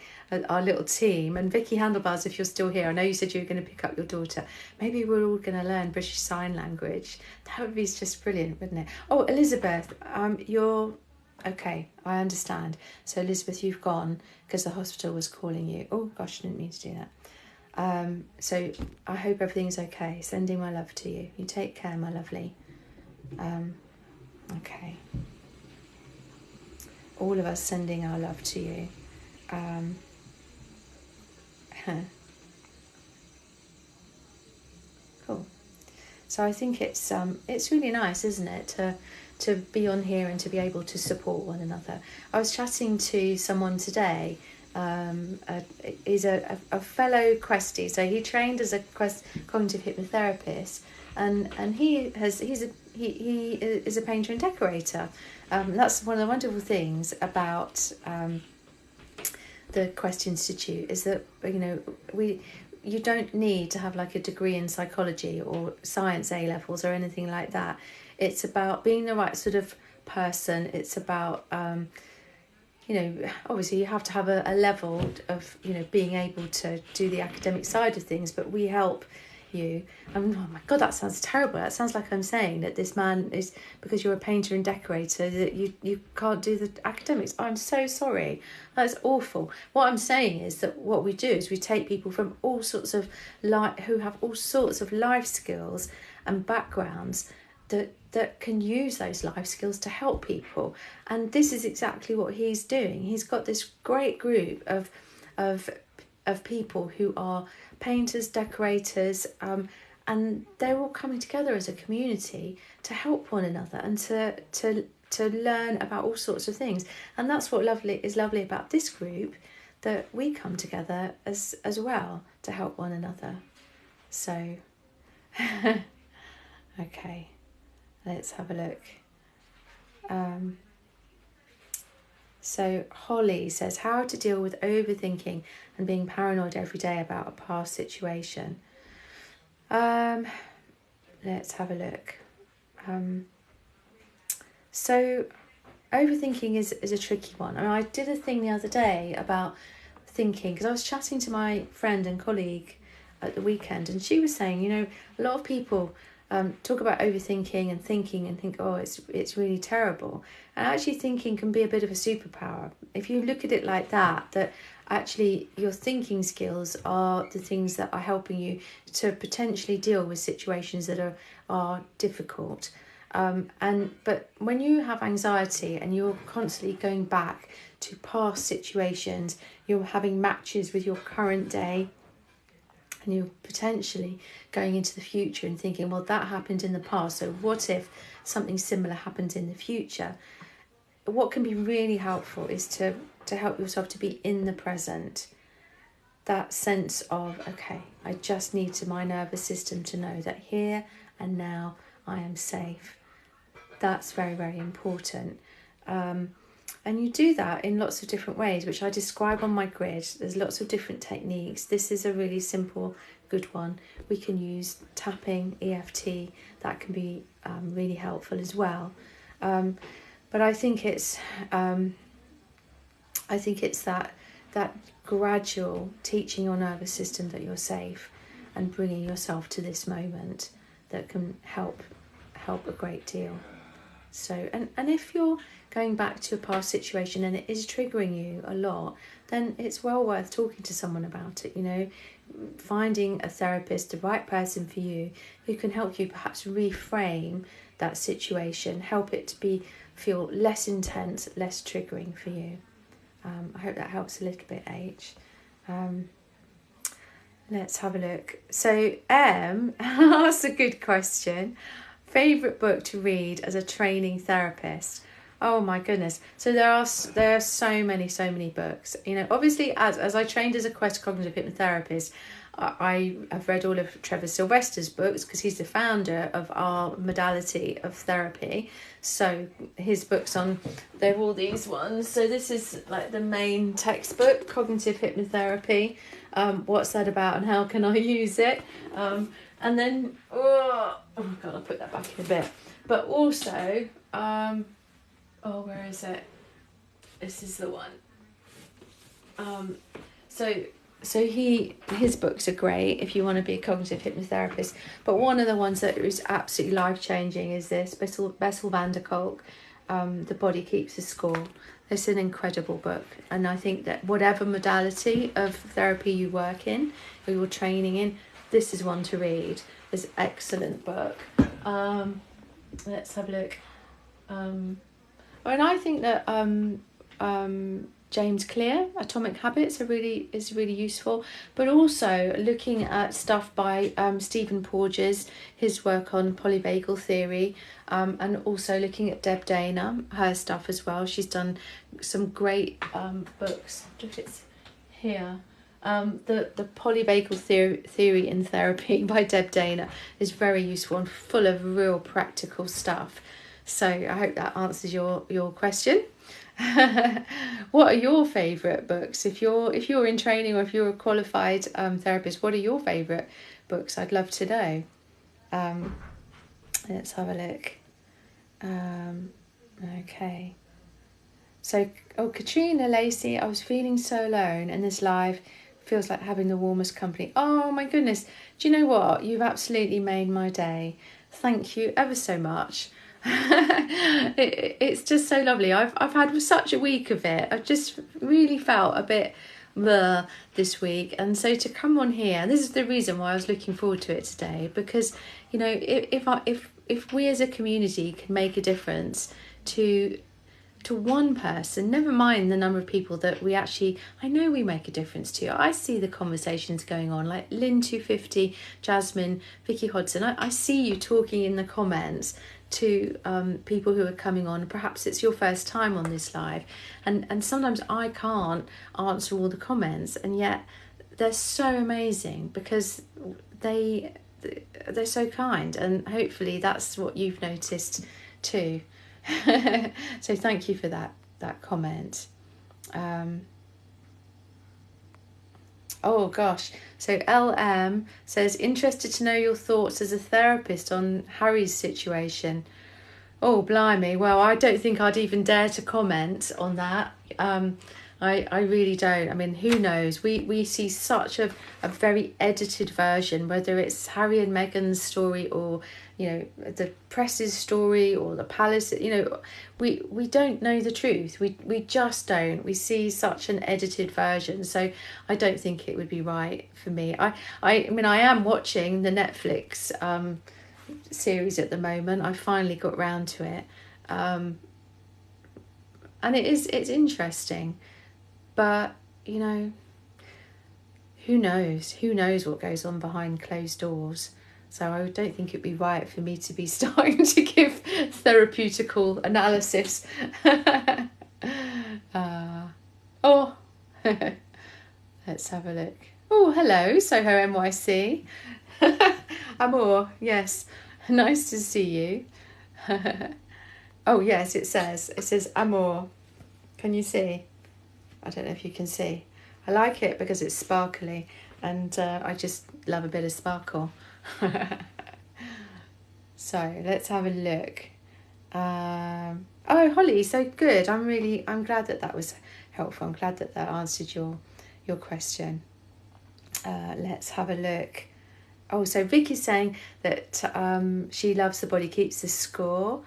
our little team, and Vicky Handlebars, if you're still here, I know you said you were going to pick up your daughter. Maybe we're all going to learn British Sign Language. That would be just brilliant, wouldn't it? Oh, Elizabeth, you're... Okay, I understand. So Elizabeth, you've gone because the hospital was calling you. Oh gosh, I didn't mean to do that. So I hope everything's okay. Sending my love to you. You take care, my lovely. Okay. All of us sending our love to you. Cool. So I think it's really nice, isn't it, to be on here and to be able to support one another. I was chatting to someone today. He's a fellow Questie, so he trained as a cognitive hypnotherapist, and he is a painter and decorator. That's one of the wonderful things about the Quest Institute, is that you don't need to have like a degree in psychology or science A levels or anything like that. It's about being the right sort of person. It's about obviously you have to have a level of being able to do the academic side of things, but we help you. Oh my god, that sounds terrible. That sounds like I'm saying that this man is, because you're a painter and decorator, that you can't do the academics. I'm so sorry. That's awful. What I'm saying is that what we do is we take people from all sorts of who have all sorts of life skills and backgrounds that can use those life skills to help people. And this is exactly what he's doing. He's got this great group of people who are painters, decorators, and they're all coming together as a community to help one another and to learn about all sorts of things. And that's what is lovely about this group, that we come together as well to help one another. So okay, let's have a look. So Holly says, how to deal with overthinking and being paranoid every day about a past situation. Let's have a look. So overthinking is a tricky one. I did a thing the other day about thinking, because I was chatting to my friend and colleague at the weekend, and she was saying, a lot of people talk about overthinking and thinking and think, oh, it's really terrible. And actually thinking can be a bit of a superpower. If you look at it like that actually your thinking skills are the things that are helping you to potentially deal with situations that are difficult. But when you have anxiety and you're constantly going back to past situations, you're having matches with your current day, and you're potentially going into the future and thinking, well, that happened in the past, so what if something similar happened in the future? What can be really helpful is to help yourself to be in the present. That sense of, okay, I just need my nervous system to know that here and now I am safe. That's very, very important. And you do that in lots of different ways, which I describe on my grid. There's lots of different techniques. This is a really simple, good one. We can use tapping, EFT. That can be really helpful as well. But I think it's that gradual teaching your nervous system that you're safe and bringing yourself to this moment that can help a great deal. So, and if you're going back to a past situation and it is triggering you a lot, then it's well worth talking to someone about it, finding a therapist, the right person for you, who can help you perhaps reframe that situation, help it to feel less intense, less triggering for you. I hope that helps a little bit, H. Let's have a look. So that's a good question. Favourite book to read as a training therapist? Oh my goodness. So there are so many books. Obviously as I trained as a Quest cognitive hypnotherapist, I have read all of Trevor Sylvester's books because he's the founder of our modality of therapy. So his books they're all these ones. So this is like the main textbook, Cognitive Hypnotherapy. What's that about and how can I use it? And then, oh God, I'll put that back in a bit. But also, where is it? This is the one. So his books are great if you want to be a cognitive hypnotherapist. But one of the ones that is absolutely life-changing is this, Bessel van der Kolk, The Body Keeps the Score. It's an incredible book, and I think that whatever modality of therapy you work in or you're training in, this is one to read. It's an excellent book. Let's have a look. And I think that James Clear, Atomic Habits, is really useful. But also looking at stuff by Stephen Porges, his work on polyvagal theory, and also looking at Deb Dana, her stuff as well. She's done some great books. If it's here. The polyvagal theory in therapy by Deb Dana is very useful and full of real practical stuff. So I hope that answers your question. What are your favourite books? If you're in training or if you're a qualified therapist, what are your favourite books? I'd love to know. Let's have a look. Okay. So, Katrina Lacey, I was feeling so alone, and this live feels like having the warmest company. Oh my goodness. Do you know what? You've absolutely made my day. Thank you ever so much. It's just so lovely. I've had such a week of it. I've just really felt a bit this week, and so to come on here, and this is the reason why I was looking forward to it today, because if we as a community can make a difference to one person, never mind the number of people that I know we make a difference to. I see the conversations going on, like Lynn 250, Jasmine, Vicky Hodson. I see you talking in the comments to people who are coming on. Perhaps it's your first time on this live, and sometimes I can't answer all the comments, and yet they're so amazing because they're so kind, and hopefully that's what you've noticed too. So thank you for that comment. Oh gosh, so LM says, interested to know your thoughts as a therapist on Harry's situation. Oh blimey, well, I don't think I'd even dare to comment on that. I really don't. I mean, who knows? We see such a very edited version, whether it's Harry and Meghan's story or, the press's story or the palace, we don't know the truth. We just don't. We see such an edited version. So I don't think it would be right for me. I mean, I am watching the Netflix series at the moment. I finally got round to it. And it's interesting. But, who knows? Who knows what goes on behind closed doors? So I don't think it'd be right for me to be starting to give therapeutical analysis. Let's have a look. Oh, hello, Soho NYC. Amor, yes. Nice to see you. Oh, yes, it says Amor. Can you see? I don't know if you can see. I like it because it's sparkly, and I just love a bit of sparkle. So let's have a look. Oh, Holly, so good. I'm glad that was helpful. I'm glad that answered your question. Let's have a look. Oh, so Vicky's saying that she loves The Body Keeps the Score.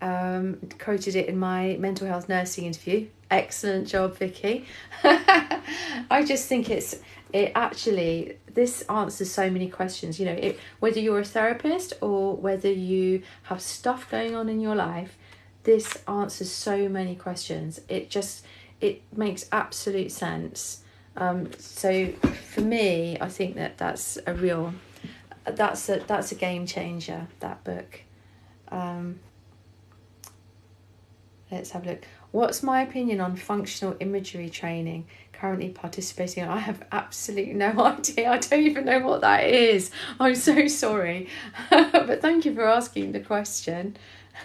Quoted it in my mental health nursing interview. Excellent job, Vicky. I just think this answers so many questions. Whether you're a therapist or whether you have stuff going on in your life, this answers so many questions. It makes absolute sense. So for me, I think that's a game changer, that book. Let's have a look. What's my opinion on functional imagery training? Currently participating. I have absolutely no idea. I don't even know what that is. I'm so sorry. But thank you for asking the question.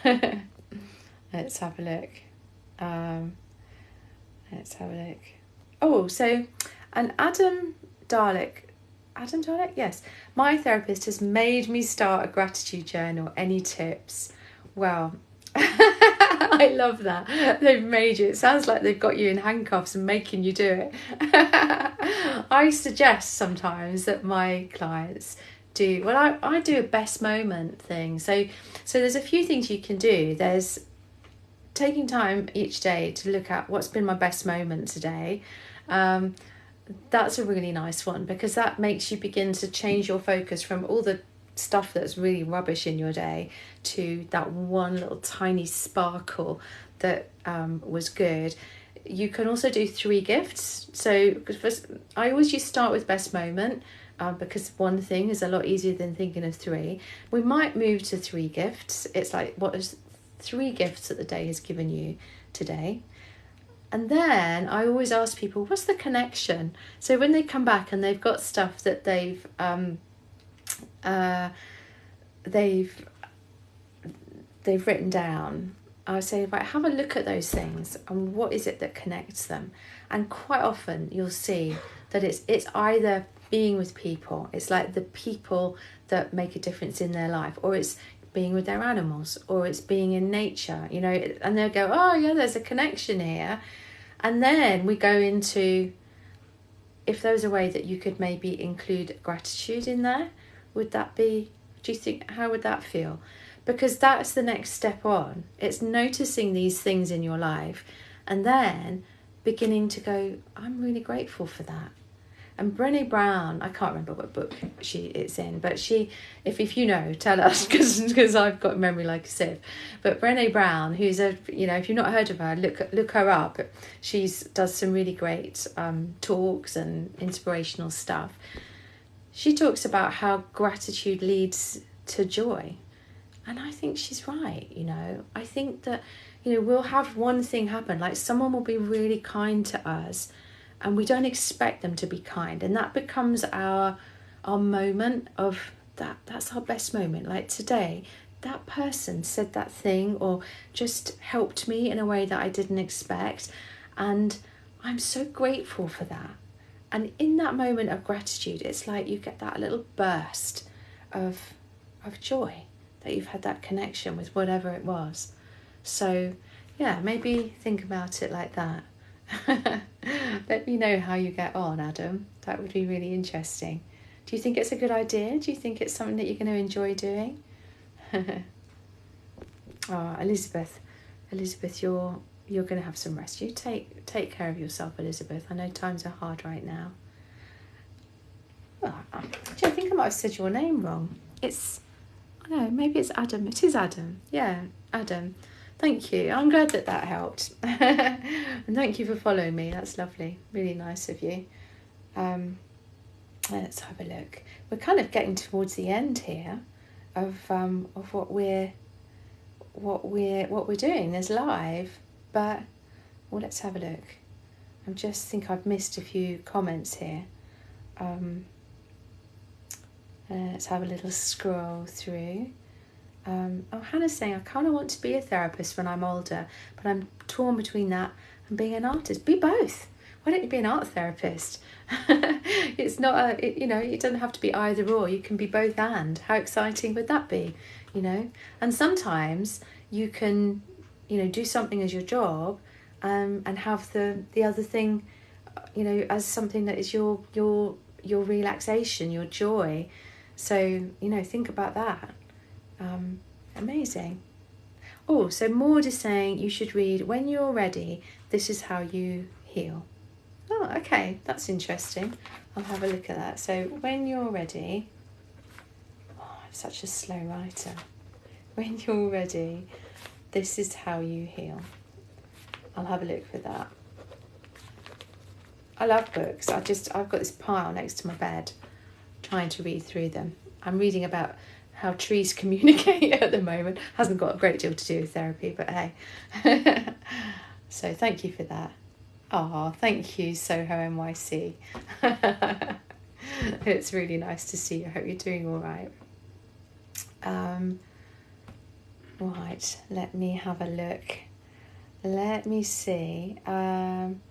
Let's have a look. Oh, so, and Adam Dalek, yes. My therapist has made me start a gratitude journal. Any tips? Well, I love that. They've made you. It sounds like they've got you in handcuffs and making you do it. I suggest sometimes that my clients do. Well, I do a best moment thing. So there's a few things you can do. There's taking time each day to look at what's been my best moment today, that's a really nice one, because that makes you begin to change your focus from all the stuff that's really rubbish in your day to that one little tiny sparkle that was good. You can also do 3 gifts. So I always used to start with best moment, because one thing is a lot easier than thinking of 3. We might move to 3 gifts. It's like, what is 3 gifts that the day has given you today? And then I always ask people, what's the connection? So when they come back and they've got stuff that they've written down, I say, right, have a look at those things and what is it that connects them. And quite often you'll see that it's either being with people, it's like the people that make a difference in their life, or it's being with their animals, or it's being in nature, you know, and they'll go, oh yeah, there's a connection here. And then we go into, if there's a way that you could maybe include gratitude in there, would that be, do you think, how would that feel? Because that's the next step on. It's noticing these things in your life and then beginning to go, I'm really grateful for that. And Brené Brown, I can't remember what book it's in, but she, if you know, tell us, because I've got a memory like a sieve. But Brené Brown, who's a, you know, if you've not heard of her, look her up. She's does some really great talks and inspirational stuff. She talks about how gratitude leads to joy. And I think she's right, you know. I think that, you know, we'll have one thing happen, like someone will be really kind to us and we don't expect them to be kind. And that becomes our moment of that's our best moment. Like today, that person said that thing or just helped me in a way that I didn't expect. And I'm so grateful for that. And in that moment of gratitude, it's like you get that little burst of joy that you've had that connection with whatever it was. So yeah, maybe think about it like that. Let me know how you get on, Adam. That would be really interesting. Do you think it's a good idea? Do you think it's something that you're going to enjoy doing? Oh, Elizabeth, you're going to have some rest. You take care of yourself, Elizabeth. I know times are hard right now. Oh, I think I might have said your name wrong. No, maybe it's Adam. It is Adam. Yeah, Adam. Thank you. I'm glad that helped. And thank you for following me. That's lovely. Really nice of you. Let's have a look. We're kind of getting towards the end here of what we're doing. There's live, but well, let's have a look. I just think I've missed a few comments here. Let's have a little scroll through. Hannah's saying, I kind of want to be a therapist when I'm older, but I'm torn between that and being an artist. Be both. Why don't you be an art therapist? It's not it doesn't have to be either or. You can be both and. How exciting would that be? You know, and sometimes you can, you know, do something as your job, and have the other thing, you know, as something that is your relaxation, your joy. So, you know, think about that. Amazing. Oh, so Maud is saying you should read When You're Ready, This Is How You Heal. Oh, okay, that's interesting. I'll have a look at that. So When You're Ready. Oh, I'm such a slow writer. When You're Ready, This Is How You Heal. I'll have a look for that. I love books. I've got this pile next to my bed, trying to read through them. I'm reading about how trees communicate at the moment. Hasn't got a great deal to do with therapy, but hey. So thank you for that. Oh, thank you, Soho NYC. It's really nice to see you. I hope you're doing all right. Right, let me have a look. Let me see. I'm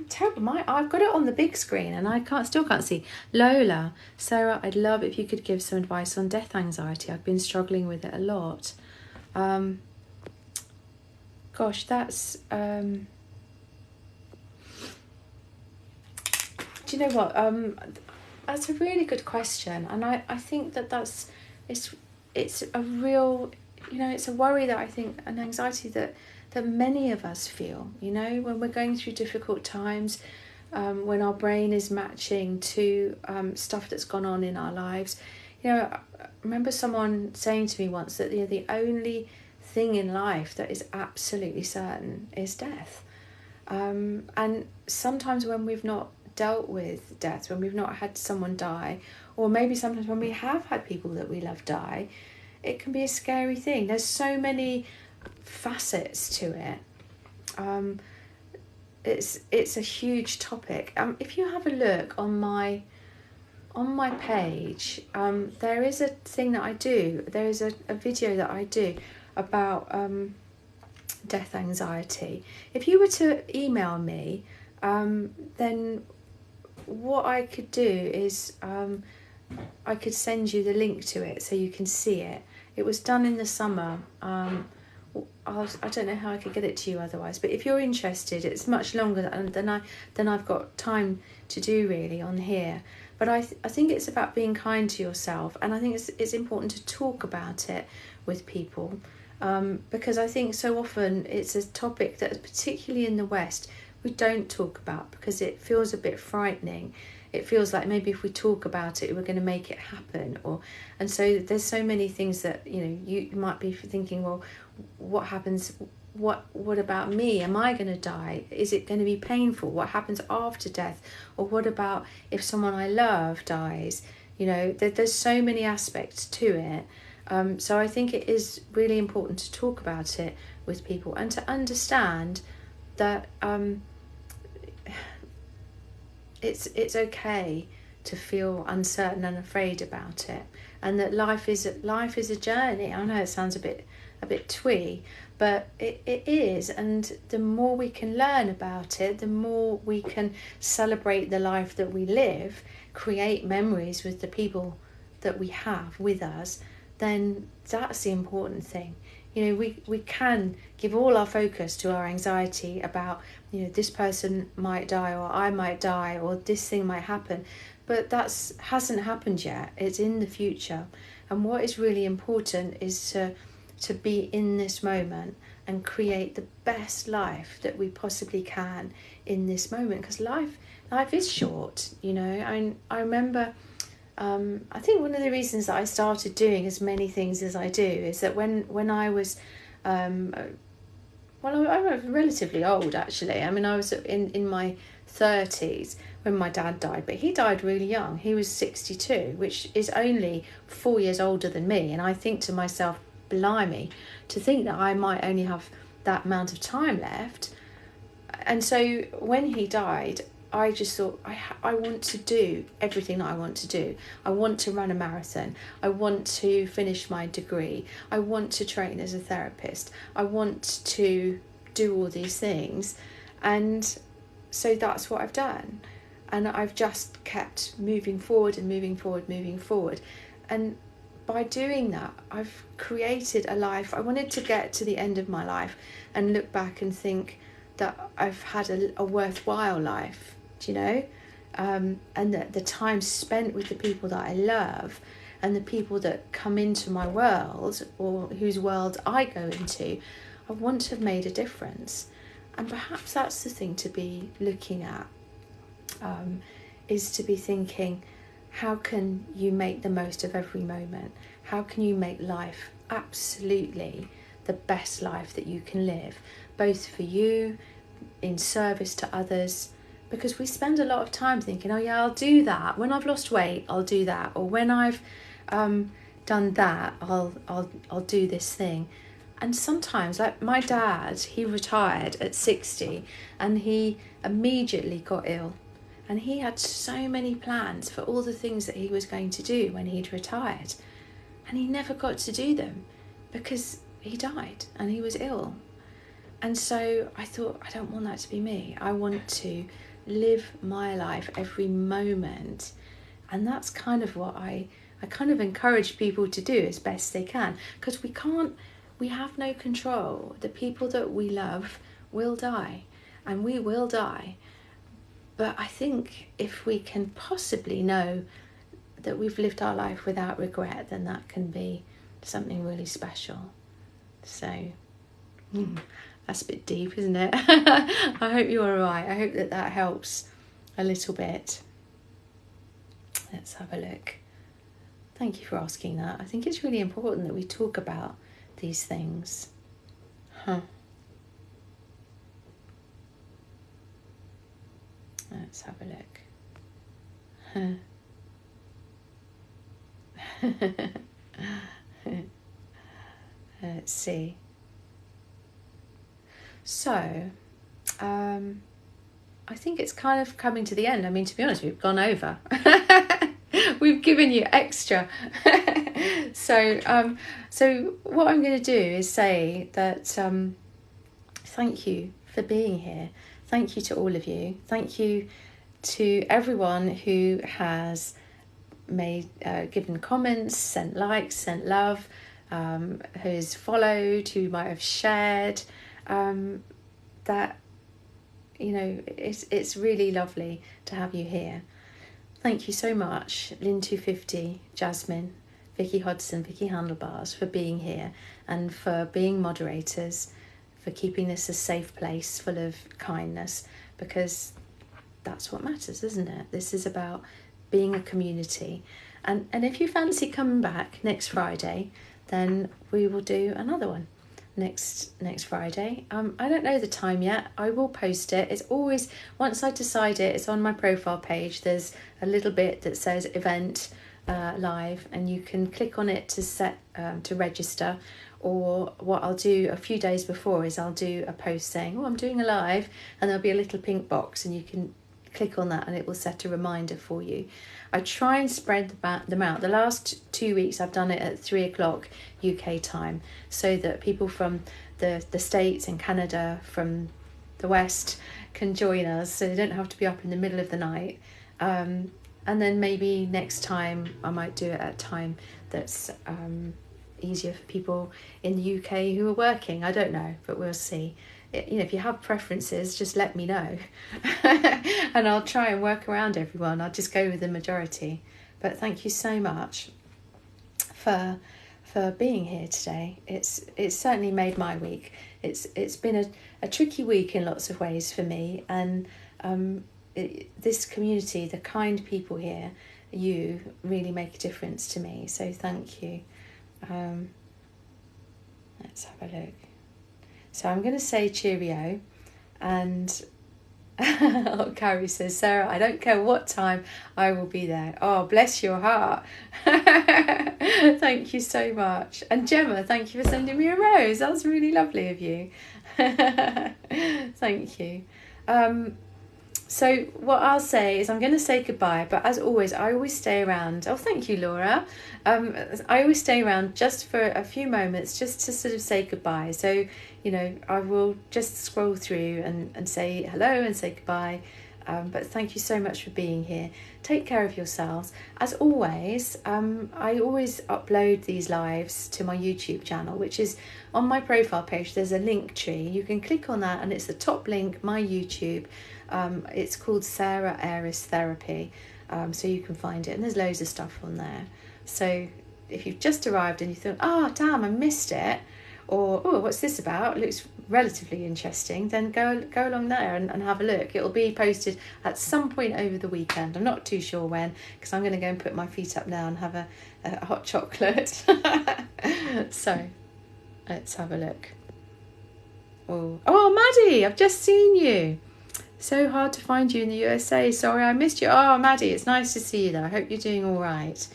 terrible. I've got it on the big screen and I still can't see. Lola, Sarah, I'd love if you could give some advice on death anxiety. I've been struggling with it a lot. Gosh, that's do you know what? That's a really good question, and I think it's a real it's a worry that I think, an anxiety that many of us feel, when we're going through difficult times, when our brain is matching to stuff that's gone on in our lives. I remember someone saying to me once that the only thing in life that is absolutely certain is death. And sometimes when we've not dealt with death, when we've not had someone die, or maybe sometimes when we have had people that we love die, it can be a scary thing. There's so many facets to it. It's a huge topic. If you have a look on my page, there is a thing that I do. There is a video that I do about death anxiety. If you were to email me, then what I could do is I could send you the link to it so you can see it. It was done in the summer. I don't know how I could get it to you otherwise, but if you're interested, it's much longer than I've got time to do really on here. But I think it's about being kind to yourself, and I think it's important to talk about it with people, because I think so often it's a topic that, particularly in the West, we don't talk about because it feels a bit frightening. It feels like maybe if we talk about it, we're going to make it happen, and so there's so many things that you might be thinking, well, what happens? What about me? Am I going to die? Is it going to be painful? What happens after death? Or what about if someone I love dies? There's so many aspects to it. So I think it is really important to talk about it with people and to understand that it's okay to feel uncertain and afraid about it, and that life is a journey. I know it sounds a bit twee, but it is, and the more we can learn about it, the more we can celebrate the life that we live, create memories with the people that we have with us, then that's the important thing. We can give all our focus to our anxiety about, this person might die, or I might die, or this thing might happen, but that hasn't happened yet. It's in the future. And what is really important is to be in this moment and create the best life that we possibly can in this moment, because life is short. I remember, I think one of the reasons that I started doing as many things as I do is that when I was I was relatively old, actually. I mean, I was in my 30s when my dad died, but he died really young. He was 62, which is only 4 years older than me. And I think to myself, blimey, to think that I might only have that amount of time left. And so when he died, I just thought, I want to do everything that I want to do. I want to run a marathon. I want to finish my degree. I want to train as a therapist. I want to do all these things. And so that's what I've done. And I've just kept moving forward and moving forward, moving forward. And by doing that, I've created a life. I wanted to get to the end of my life and look back and think that I've had a worthwhile life, and that the time spent with the people that I love and the people that come into my world, or whose world I go into, I want to have made a difference. And perhaps that's the thing to be looking at, is to be thinking, how can you make the most of every moment? How can you make life absolutely the best life that you can live, both for you, in service to others? Because we spend a lot of time thinking, oh yeah, I'll do that. When I've lost weight, I'll do that. Or when I've done that, I'll do this thing. And sometimes, like my dad, he retired at 60 and he immediately got ill. And he had so many plans for all the things that he was going to do when he'd retired. And he never got to do them because he died and he was ill. And so I thought, I don't want that to be me. I want to live my life every moment. And that's kind of what I kind of encourage people to do as best they can. Because we have no control. The people that we love will die, and we will die. But I think if we can possibly know that we've lived our life without regret, then that can be something really special. So that's a bit deep, isn't it? I hope you're all right. I hope that helps a little bit. Let's have a look. Thank you for asking that. I think it's really important that we talk about these things. Let's have a look. Let's see. So, I think it's kind of coming to the end. I mean, to be honest, we've gone over. We've given you extra. So what I'm going to do is say that thank you for being here. Thank you to all of you. Thank you to everyone who has given comments, sent likes, sent love, who's followed, who might have shared. That, you know, it's really lovely to have you here. Thank you so much, Lynn250, Jasmine, Vicky Hodson, Vicky Handlebars, for being here and for being moderators, for keeping this a safe place full of kindness, because that's what matters, isn't it? This is about being a community. And if you fancy coming back next Friday, then we will do another one next Friday. I don't know the time yet. I will post it. It's always, once I decide it, it's on my profile page. There's a little bit that says event live, and you can click on it to set to register. Or what I'll do a few days before is I'll do a post saying, oh, I'm doing a live, and there'll be a little pink box and you can click on that and it will set a reminder for you. I try and spread them out. The last 2 weeks I've done it at 3:00 UK time, so that people from the States and Canada, from the West, can join us, so they don't have to be up in the middle of the night. And then maybe next time I might do it at a time that's easier for people in the UK who are working. I don't know, but we'll see. If you have preferences, just let me know. And I'll try and work around everyone. I'll just go with the majority. But thank you so much for being here today. It's certainly made my week. It's been a tricky week in lots of ways for me, and this community, the kind people here, you really make a difference to me. So thank you. Let's have a look. So I'm going to say cheerio, and Carrie says, Sarah, I don't care what time, I will be there. Oh, bless your heart. Thank you so much. And Gemma, thank you for sending me a rose. That was really lovely of you. Thank you. So what I'll say is I'm going to say goodbye, but as always, I always stay around. Oh, thank you, Laura. I always stay around just for a few moments, just to sort of say goodbye. So, I will just scroll through and say hello and say goodbye. But thank you so much for being here. Take care of yourselves. As always, I always upload these lives to my YouTube channel, which is on my profile page. There's a link tree. You can click on that and it's the top link, my YouTube. It's called Sarah Aris Therapy. So you can find it, and there's loads of stuff on there. So if you've just arrived and you think, oh, damn, I missed it, or, oh, what's this about? It looks relatively interesting, then go along there and have a look. It'll be posted at some point over the weekend. I'm not too sure when, because I'm going to go and put my feet up now and have a hot chocolate. So let's have a look. Oh, Maddie, I've just seen you. So hard to find you in the USA. Sorry, I missed you. Oh, Maddie, it's nice to see you though. I hope you're doing all right.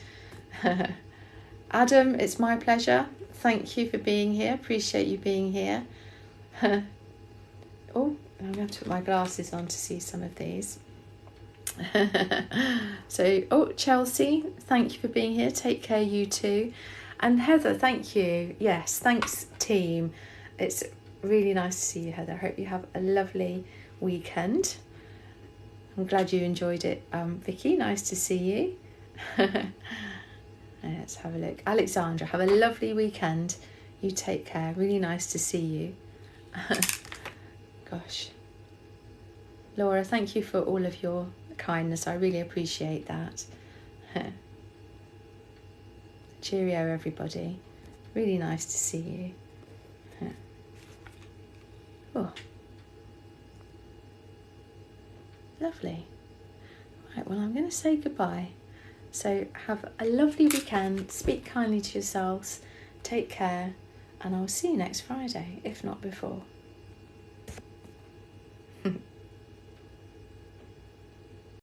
Adam, it's my pleasure. Thank you for being here. Appreciate you being here. Oh, I'm going to have to put my glasses on to see some of these. So, Chelsea, thank you for being here. Take care, you too. And Heather, thank you. Yes, thanks, team. It's really nice to see you, Heather. I hope you have a lovely weekend. I'm glad you enjoyed it, Vicky. Nice to see you. Let's have a look. Alexandra, have a lovely weekend. You take care. Really nice to see you. Gosh. Laura, thank you for all of your kindness. I really appreciate that. Cheerio, everybody. Really nice to see Oh, lovely. Right, well, I'm going to say goodbye. So have a lovely weekend. Speak kindly to yourselves. Take care. And I'll see you next Friday, if not before.